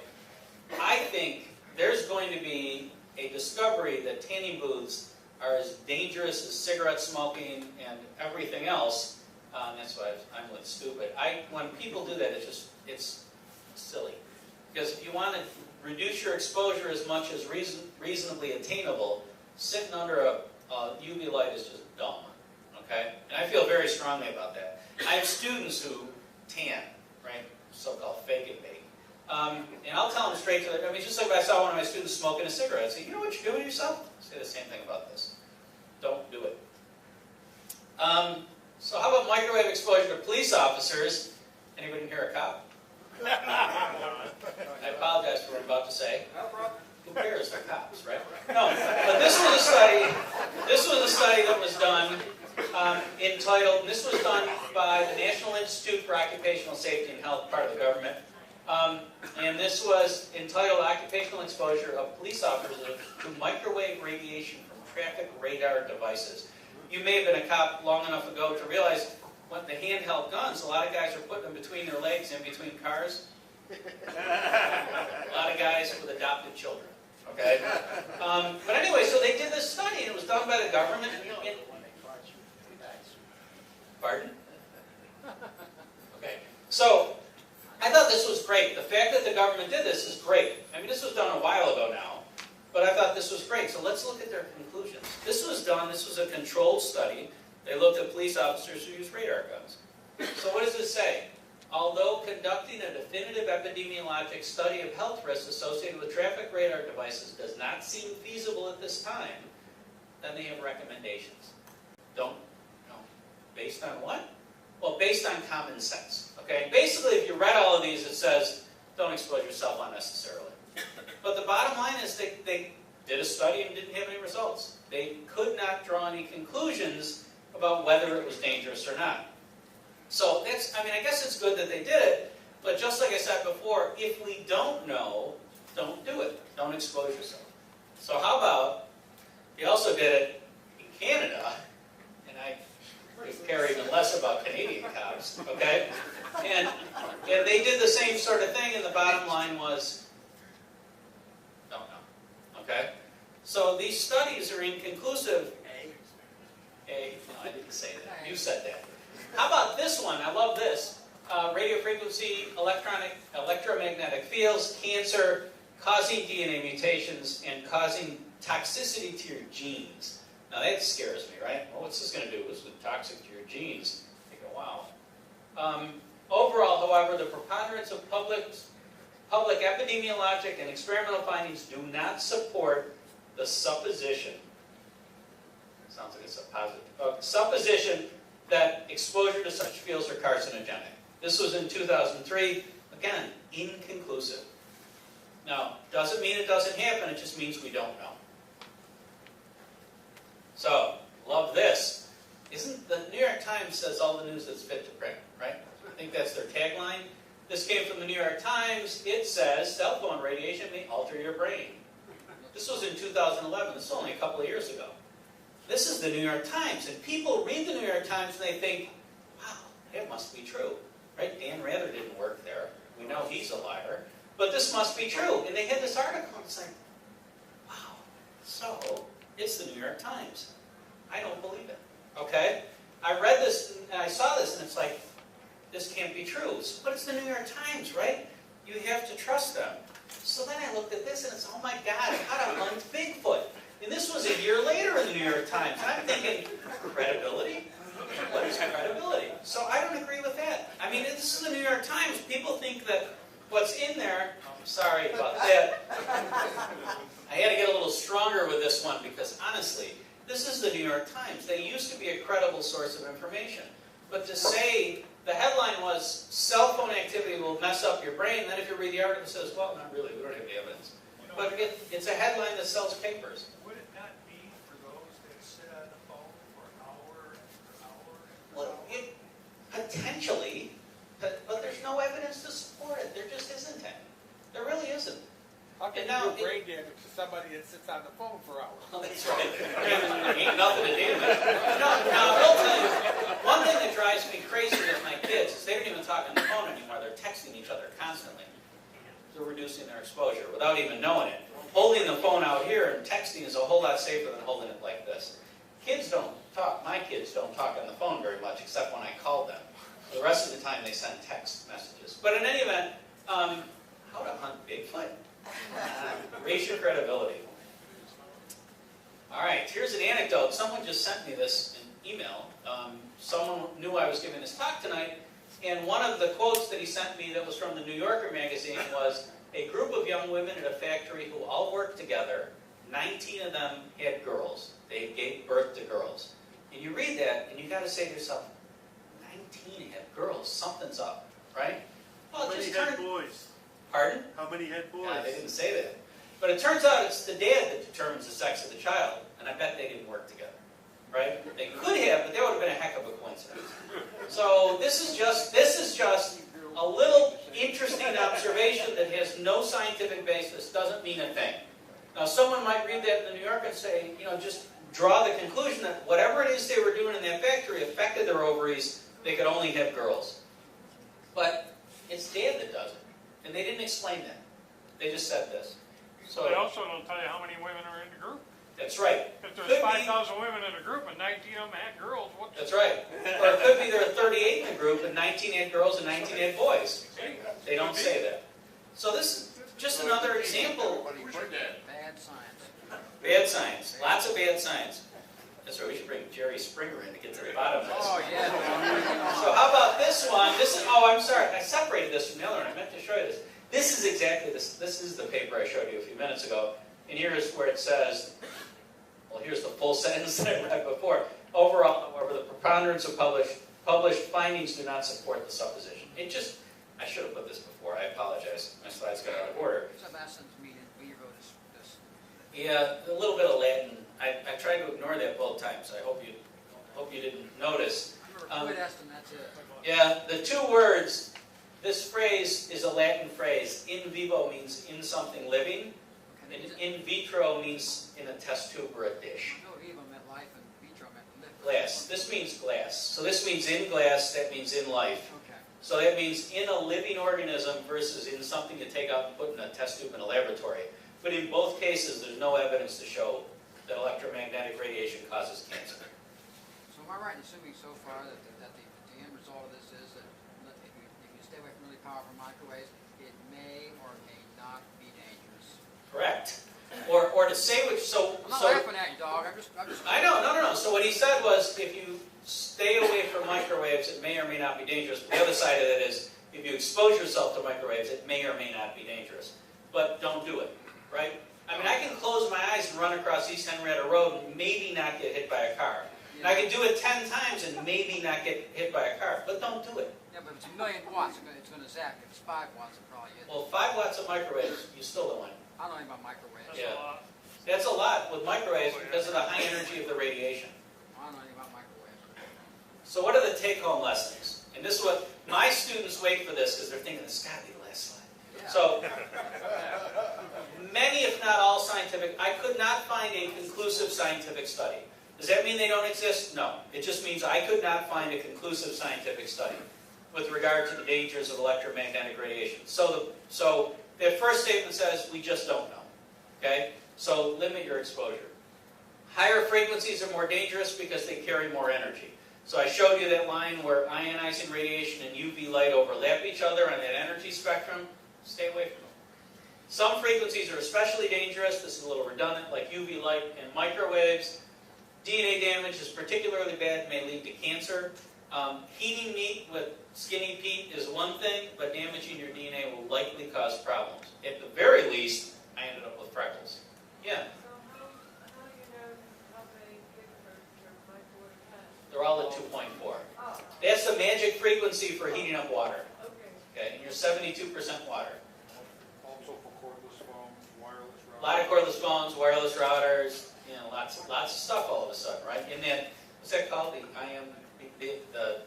I think there's going to be a discovery that tanning booths are as dangerous as cigarette smoking and everything else That's why I'm with stupid. When people do that, it's silly. Because if you want to reduce your exposure as much as reasonably attainable, sitting under a UV light is just dumb. Okay? And I feel very strongly about that. I have students who tan, right? So-called fake and bake. And I'll tell them straight to I mean, just like if I saw one of my students smoking a cigarette, I'd say, you know what you're doing to yourself? I'd say the same thing about this. Don't do it. So how about microwave exposure to police officers? Anybody here a cop? I apologize for what I'm about to say. Who cares? They're cops, right? No, but this was a study. This was a study that was done entitled. This was done by the National Institute for Occupational Safety and Health, part of the government. And this was entitled "Occupational Exposure of Police Officers to Microwave Radiation from Traffic Radar Devices." You may have been a cop long enough ago to realize when the handheld guns, a lot of guys are putting them between their legs and between cars. A lot of guys with adopted children. Okay? But anyway, so they did this study, and it was done by the government. Pardon? Okay. So, I thought this was great. The fact that the government did this is great. I mean, this was done a while ago now, but I thought this was great. So let's look at their conclusions. This was a controlled study. They looked at police officers who use radar guns. So what does it say? Although conducting a definitive epidemiologic study of health risks associated with traffic radar devices does not seem feasible at this time, then they have recommendations. Based on what? Well, based on common sense. Okay? Basically, if you read all of these, it says, don't expose yourself unnecessarily. But the bottom line is they did a study and didn't have any results. They could not draw any conclusions about whether it was dangerous or not. So I guess it's good that they did it, but just like I said before, if we don't know, don't do it. Don't expose yourself. So how about, they also did it in Canada, and I care even less about Canadian cops, okay? And they did the same sort of thing, and the bottom line was, don't know, okay? So these studies are inconclusive. No, I didn't say that. You said that. How about this one? I love this. Radio frequency, electromagnetic fields, cancer, causing DNA mutations, and causing toxicity to your genes. Now that scares me, right? Well, what's this going to do? It's toxic to your genes. I go, wow. Overall, however, the preponderance of public epidemiologic and experimental findings do not support the supposition. Sounds like a supposition that exposure to such fields are carcinogenic. This was in 2003. Again, inconclusive. Now, doesn't mean it doesn't happen, it just means we don't know. So, love this. Isn't the New York Times says all the news that's fit to print, right? I think that's their tagline. This came from the New York Times. It says, cell phone radiation may alter your brain. This was in 2011. This is only a couple of years ago. This is the New York Times, and people read the New York Times and they think, wow, it must be true. Right? Dan Rather didn't work there. We know he's a liar. But this must be true. And they had this article, and it's like, wow, so it's the New York Times. I don't believe it. Okay? I read this, and I saw this, and it's like, this can't be true. But it's the New York Times, right? You have to trust them. So then I looked at this, and it's, oh my God, how to hunt Bigfoot. And this was a year later in the New York Times. And I'm thinking, credibility? What is credibility? So I don't agree with that. I mean, this is the New York Times. People think that what's in there, sorry about that. I had to get a little stronger with this one because honestly, this is the New York Times. They used to be a credible source of information. But to say, the headline was, cell phone activity will mess up your brain, then if you read the article, it says, well, not really, we don't have the evidence. But it's a headline that sells papers. Would it not be for those that sit on the phone for an hour after hour after Well, hour? potentially, but there's no evidence to support it. There just isn't any. There really isn't. How can And you now do brain damage to somebody that sits on the phone for hours? Well, that's right. Ain't nothing to damage. Now, I will tell you, one thing that drives me crazy with my kids is they don't even talk on the phone anymore. They're texting each other constantly. They're reducing their exposure without even knowing it. Holding the phone out here and texting is a whole lot safer than holding it like this. kids don't talk, my kids don't talk on the phone very much except when I call them. The rest of the time they send text messages. But in any event, how to hunt Bigfoot? Raise your credibility. All right, here's an anecdote. Someone just sent me this in email. Someone knew I was giving this talk tonight, and one of the quotes that he sent me that was from the New Yorker magazine was, a group of young women at a factory who all worked together, 19 of them had girls. They gave birth to girls. And you read that, and you got to say to yourself, 19 have girls, something's up, right? Well, How many had boys? Pardon? How many had boys? They didn't say that. But it turns out it's the dad that determines the sex of the child, and I bet they didn't work together, right? They could have, but that would have been a heck of a coincidence. So this is just a little interesting observation that has no scientific basis, doesn't mean a thing. Now someone might read that in the New Yorker and say, just draw the conclusion that whatever it is they were doing in that factory affected their ovaries, they could only have girls. But it's dad that does it. And they didn't explain that. They just said this. So They also don't tell you how many women are in the group. That's right. If there's 5,000 women in a group and 19 of them had girls, what's... That's right. Or it could be there are 38 in the group and 19 had girls and 19 had boys. They don't say that. So this is just another example. Bad science. Bad science. Lots of bad science. That's why we should bring Jerry Springer in to get to the bottom of this. Oh, yeah. So how about this one? I'm sorry. I separated this from the other one. I meant to show you this. This is exactly this. This is the paper I showed you a few minutes ago. And here's where it says, well, here's the full sentence that I read before. Overall, however, the preponderance of published findings do not support the supposition. I should have put this before. I apologize. My slides got out of order. Subessence meaning we wrote this. Yeah, a little bit of Latin. I tried to ignore that both times. I hope you didn't notice. Quid est, and that's it. Yeah, the two words. This phrase is a Latin phrase. In vivo means in something living, and in vitro means in a test tube or a dish. No, vivo meant life, and vitro meant live. Glass. This means glass. So this means in glass. That means in life. Okay. So that means in a living organism versus in something you take out and put in a test tube in a laboratory. But in both cases, there's no evidence to show that electromagnetic radiation causes cancer. So am I right in assuming so far that the end result of this is that if you stay away from really powerful microwaves, it may or may not be dangerous? Correct. Or to say which, I'm not laughing at you, dog. I'm just. I know, no. So what he said was, if you stay away from microwaves, it may or may not be dangerous. But the other side of it is, if you expose yourself to microwaves, it may or may not be dangerous. But don't do it, right? I mean, I can close my eyes and run across East Henrietta Road and maybe not get hit by a car. And I can do it 10 times and maybe not get hit by a car. But don't do it. Yeah, but if it's a million watts, it's going to zap. If it's 5 watts, it probably is. Well, 5 watts of microwaves, you still don't want it. I don't know anything about microwaves. That's Yeah. a lot. That's a lot with microwaves because of the high energy of the radiation. I don't know anything about microwaves. So what are the take-home lessons? And this is what my students wait for this because they're thinking this has got to be the last slide. Yeah. So many, if not all, scientific. I could not find a conclusive scientific study. Does that mean they don't exist? No. It just means I could not find a conclusive scientific study with regard to the dangers of electromagnetic radiation. So their first statement says we just don't know. Okay. So limit your exposure. Higher frequencies are more dangerous because they carry more energy. So I showed you that line where ionizing radiation and UV light overlap each other on that energy spectrum. Stay away from them. Some frequencies are especially dangerous. This is a little redundant, like UV light and microwaves. DNA damage is particularly bad, may lead to cancer. Heating meat with skinny Pete is one thing, but damaging your DNA will likely cause problems. At the very least, I ended up with freckles. Yeah? So how do you know how many gigahertz your microwave has? They're all at 2.4. Oh, That's the magic frequency for heating up water. okay. Okay, and you're 72% water. Also for cordless phones, wireless routers. A lot of cordless phones, wireless routers, lots of stuff all of a sudden, right? And then, what's that called? The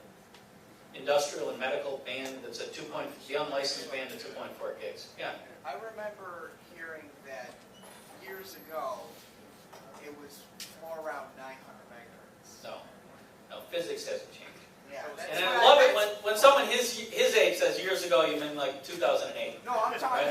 industrial and medical band that's at the unlicensed band at 2.4 gigs. Yeah. I remember hearing that years ago, it was more around 900 megahertz. No, physics hasn't changed. Yeah, And I love it when someone his age says years ago, you mean like 2008. No, I'm talking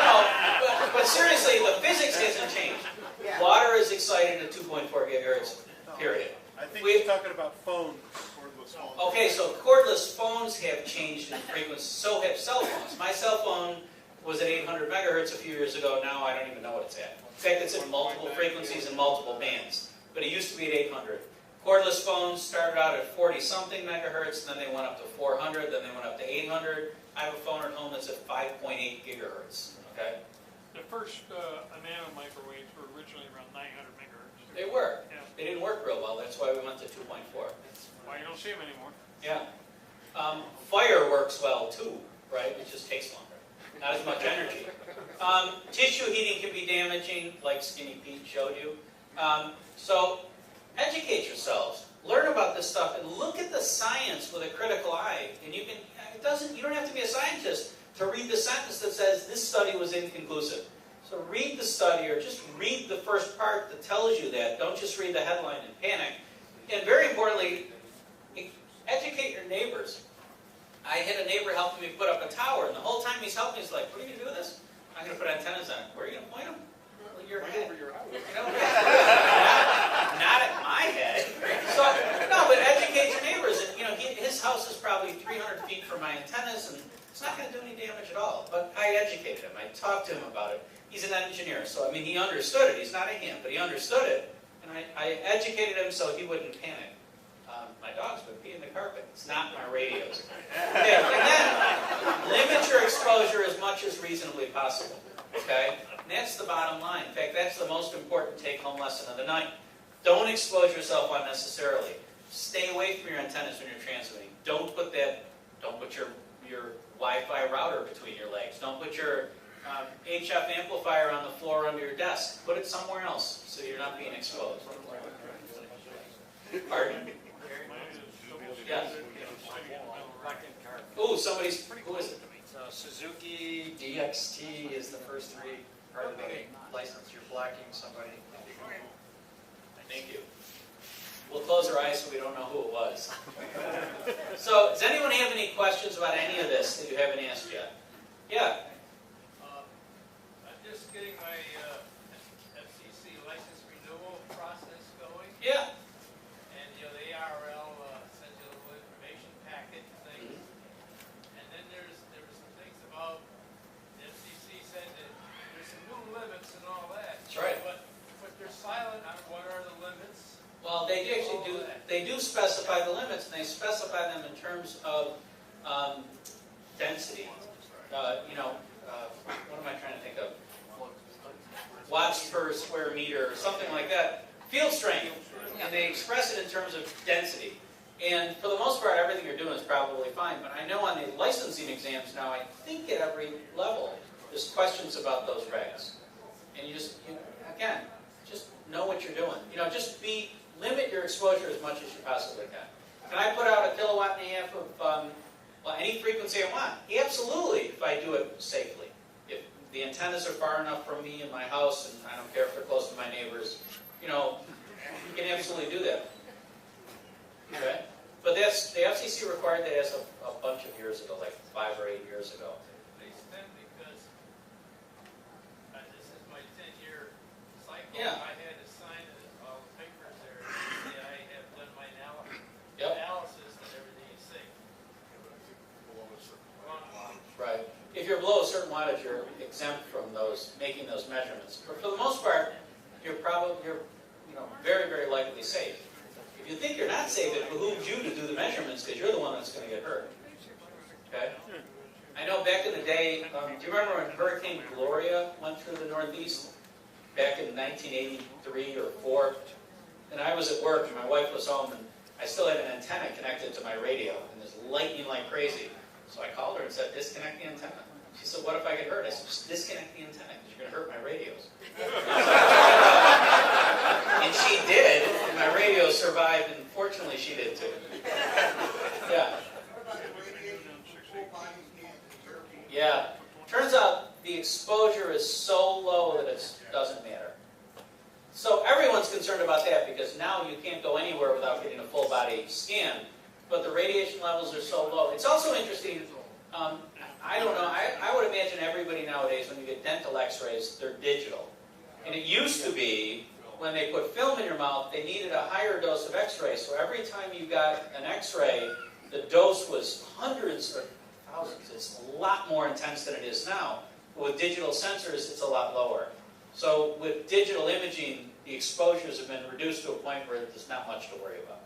No, but seriously, the physics hasn't changed. Yeah. Water is excited at 2.4 gigahertz, period. I think We- he's talking about phones, cordless phones. Okay, so cordless phones have changed in frequency, so have cell phones. My cell phone was at 800 megahertz a few years ago, now I don't even know what it's at. In fact, it's at multiple frequencies and multiple bands, but it used to be at 800. Cordless phones started out at 40-something megahertz, then they went up to 400, then they went up to 800. I have a phone at home that's at 5.8 gigahertz, okay? The first nano microwaves were originally around 900 megahertz. They were. Yeah. They didn't work real well, that's why we went to 2.4. Why you don't see them anymore? Yeah. Fire works well too, right? It just takes longer. Not as much energy. Tissue heating can be damaging, like Skinny Pete showed you. So educate yourselves. Learn about this stuff and look at the science with a critical eye. And you can, you don't have to be a scientist to read the sentence that says this study was inconclusive. So read the study or just read the first part that tells you that. Don't just read the headline and panic. And very importantly, educate your neighbors. I had a neighbor helping me put up a tower, and the whole time he's helping me, he's like, what are you going to do with this? I'm going to put antennas on it. Where are you going to point them? Well, your head. Over your house. You know, not at my head. So, no, but educate your neighbors. And, you know, his house is probably 300 feet from my antennas, and it's not going to do any damage at all. But I educated him. I talked to him about it. He's an engineer, so, I mean, he understood it. He's not a ham, but he understood it. And I educated him so he wouldn't panic. My dogs would pee in the carpet. It's not my radios. Okay, again, limit your exposure as much as reasonably possible. Okay? And that's the bottom line. In fact, that's the most important take-home lesson of the night. Don't expose yourself unnecessarily. Stay away from your antennas when you're transmitting. Don't put your Wi-Fi router between your legs. Don't put your HF amplifier on the floor under your desk. Put it somewhere else so you're not being exposed. Pardon? Yes. Ooh, somebody's, who is it? Suzuki DXT is the first three part of the license. You're blocking somebody. Thank you. We'll close our eyes so we don't know who it was. So, does anyone have any questions about any of this that you haven't asked yet? Yeah. I'm just getting my FCC license renewal process going. Yeah. And, you know, the ARL sends you a little information packet and things. And then there were some things about, the FCC said that there's some new limits and all that. That's right. But they're silent on what are the limits. Well, they actually do. They do specify the limits, and they specify them in terms of density. What am I trying to think of? Watts per square meter, or something like that. Field strength, and they express it in terms of density. And for the most part, everything you're doing is probably fine. But I know on the licensing exams now, I think at every level, there's questions about those regs. And just know what you're doing. Limit your exposure as much as you possibly can. Can I put out 1.5 kilowatts of any frequency I want? Absolutely, if I do it safely. If the antennas are far enough from me and my house, and I don't care if they're close to my neighbors, you can absolutely do that. Okay? But the FCC required that as a bunch of years ago, like 5 or 8 years ago. They stem because this is my 10-year cycle. Yeah. I had to sign all the papers there. Say I have done my analysis and everything is safe. Right. If you're below a certain wattage, you're exempt from making those measurements. But for the most part, you're very, very likely safe. If you think you're not safe, it behooves you to do the measurements because you're the one that's going to get hurt. Okay? I know back in the day, do you remember when Hurricane Gloria went through the Northeast? Back in 1983 or 4. And I was at work and my wife was home and I still had an antenna connected to my radio and there's lightning like crazy. So I called her and said, disconnect the antenna. She said, what if I get hurt? I said, just disconnect the antenna because you're going to hurt my radios. And she did, and my radio survived, and fortunately she did too. Yeah. Yeah. Turns out the exposure is so low that it doesn't matter. So everyone's concerned about that because now you can't go anywhere without getting a full body scan. But the radiation levels are so low. It's also interesting, I don't know, I would imagine everybody nowadays, when you get dental x-rays, they're digital. And it used to be when they put film in your mouth, they needed a higher dose of X-ray. So every time you got an X-ray, the dose was hundreds or thousands. It's a lot more intense than it is now. With digital sensors, it's a lot lower. So with digital imaging, the exposures have been reduced to a point where there's not much to worry about.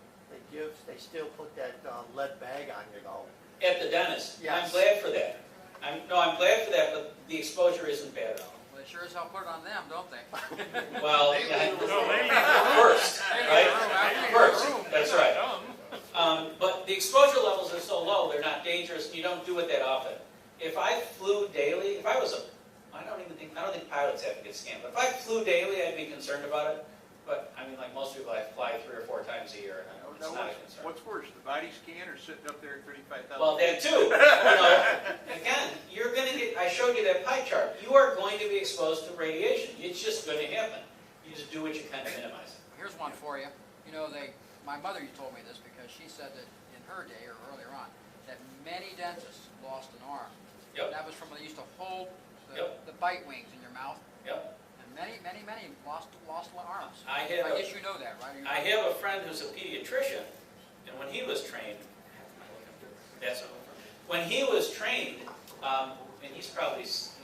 They still put that lead bag on you though. At the dentist. Yes. I'm glad for that. I'm glad for that, but the exposure isn't bad at all. Well, they sure as hell put it on them, don't they? Well, first, right? First, that's right. But the exposure levels are so low, they're not dangerous, and you don't do it that often. If I flew daily, I don't think pilots have to get scanned, but if I flew daily, I'd be concerned about it. But, I mean, like most people, I fly 3 or 4 times a year, and it's not a concern. What's worse, the body scan or sitting up there at 35,000? Well, that too. Again, you're going to get, I showed you that pie chart. You are going to be exposed to radiation. It's just going to happen. You just do what you can to minimize it. Here's one for you. You know, my mother told me this because she said that in her day, or earlier on, that many dentists lost an arm. Yep. That was from when they used to hold Yep. the bite wings in your mouth. Yep. And many lost arms. I guess you know that, right? I have a friend who's a pediatrician, and when he was trained, when he was trained, and he's got to be 70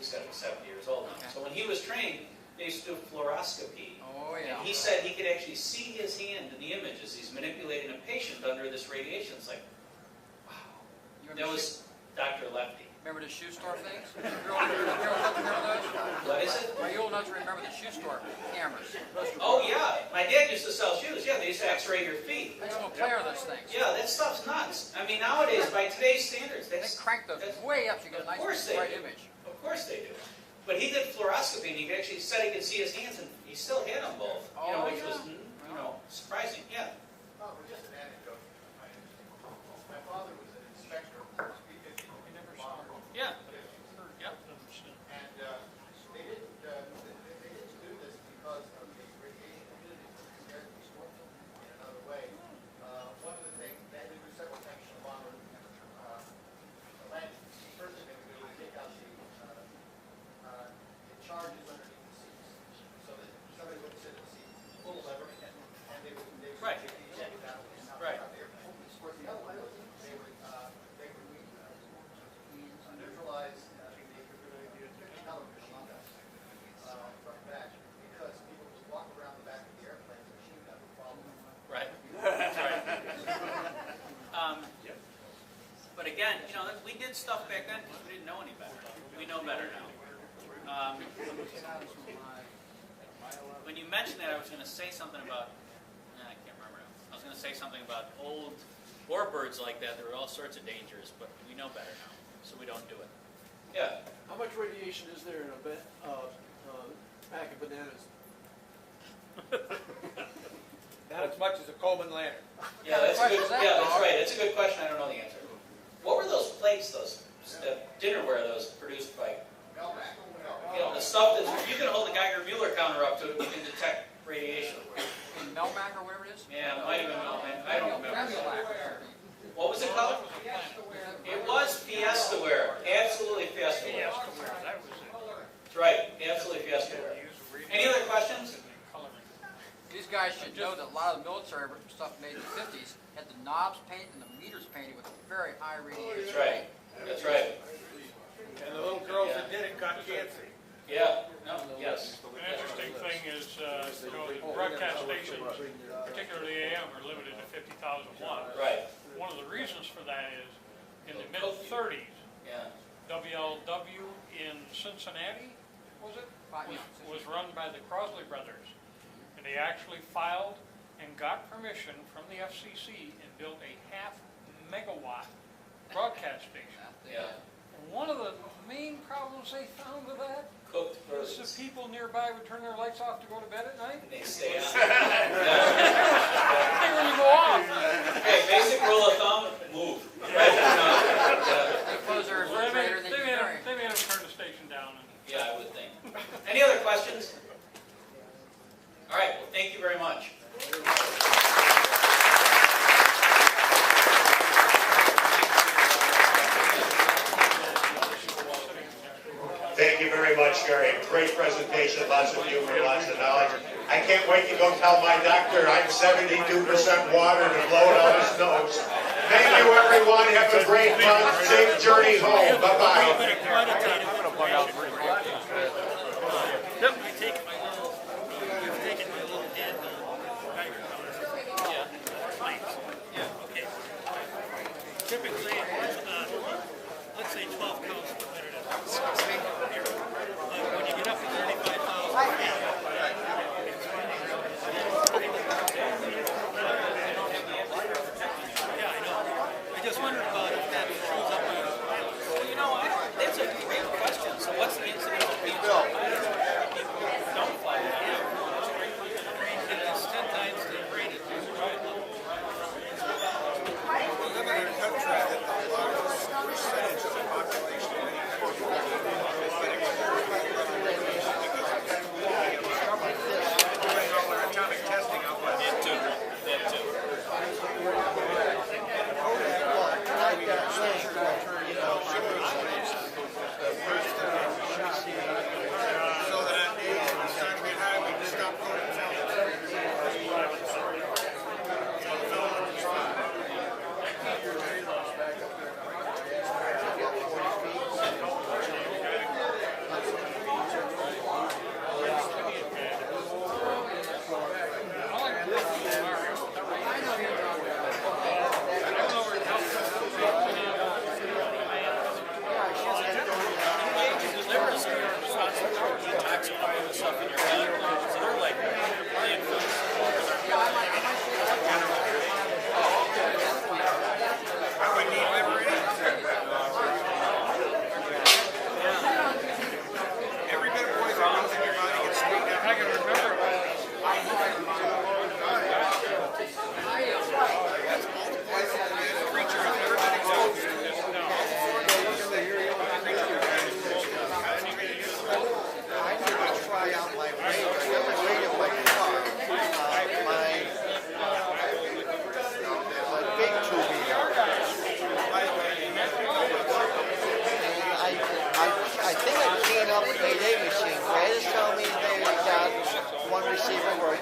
years old now. Okay. So when he was trained, they used to do fluoroscopy. Oh yeah. And he said he could actually see his hand in the image as he's manipulating a patient under this radiation. It's like, wow. That was Dr. Lefty. Remember the shoe store things? You're old enough to remember those? What is it? Are you old enough to remember the shoe store cameras? Oh yeah, my dad used to sell shoes. Yeah, they used to X-ray your feet. They don't play with those things. Yeah, that stuff's nuts. I mean, nowadays, by today's standards, They crank those way up so you get a nice bright image. Of course they do. But he did fluoroscopy, and he actually said he could see his hands, and he still had them both. Which was, surprising. Yeah. Oh, just an anecdote. My father was an inspector. Yeah. And they didn't do this because of the radiation community. They in another way. One of the things, they had to do several things to monitor the land. First thing they would do is take out the charges underneath the seats. So that somebody would sit in the seat, pull the lever, and they would Right. take the eject out of the Right. Of course, the other way was they would neutralize the television front and back because people would walk around the back of the airplane and machine gun would follow them. Right. That's right. But again, we did stuff back then because we didn't know any better. We know better now. When you mentioned that, I was going to say something about, I can't remember now. I was going to say something about old warbirds like that. There were all sorts of dangers, but we know better now, so we don't do it. Yeah. How much radiation is there in a pack of bananas? Not as much as a Coleman lantern. Yeah, that's a good. Yeah, that's right. That's a good question. I don't know the answer. What were those plates? Those dinnerware? Those produced by? The stuff that you can hold the Geiger-Muller counter up to, you can detect radiation. Melmac or whatever it is? Yeah, it might have been Melmac. I don't remember. Remulac. What was it called? It was Fiestaware. Absolutely Fiestaware. That's right. Absolutely Fiestaware. Any other questions? These guys should know that a lot of the military stuff made in the 50s had the knobs painted and the meters painted with very high radiation. That's right. That's right. And the little girls that did it got cancer. Yeah. No. Yes. An interesting thing is, the broadcast stations, particularly AM, are limited to 50,000 watts. Right. One of the reasons for that is, in the mid-30s, Yeah. WLW in Cincinnati, was it? Was run by the Crosley brothers. And they actually filed and got permission from the FCC and built a 0.5 megawatt broadcast station. Yeah. And one of the main problems they found with that Cooked is birds. the people nearby would turn their lights off to go to bed at night. They stay on. They wouldn't go off. Okay, basic rule of thumb, move. Right? They close their refrigerator, they They made them turn the station down. Yeah, I would think. Any other questions? All right, well, thank you very much. Thank you very much. Gary. Great presentation, lots of humor, lots of knowledge. I can't wait to go tell my doctor I'm 72% water to blow it out his nose. Thank you, everyone. Have a great month. Safe journey home. Bye-bye. Typically, let's say 12 cows per minute. But when you get up to 35,000 feet, yeah, I know. I just wondered about if that shows up on. Well, you know, that's a great question. So what's the incidence of people don't fly? It's 10 times the rate of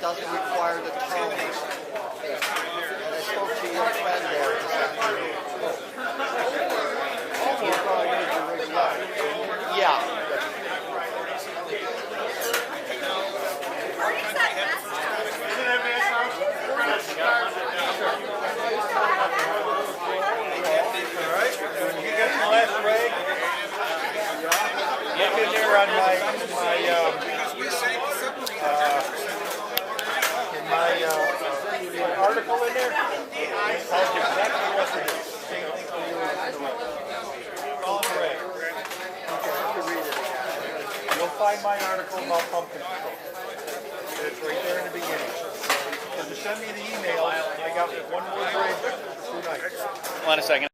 doesn't require the tone. And I spoke to your friend there this afternoon. He's probably going to rig it up. Yeah. Alright, you got the last break? Look in there on my article in there. It tells you exactly what to do. Same thing for you as the rest. All in the red. You'll find my article about pumpkin control. It's right there in the beginning. So to send me the email, I got one more break. 2 nights. Hold on a second.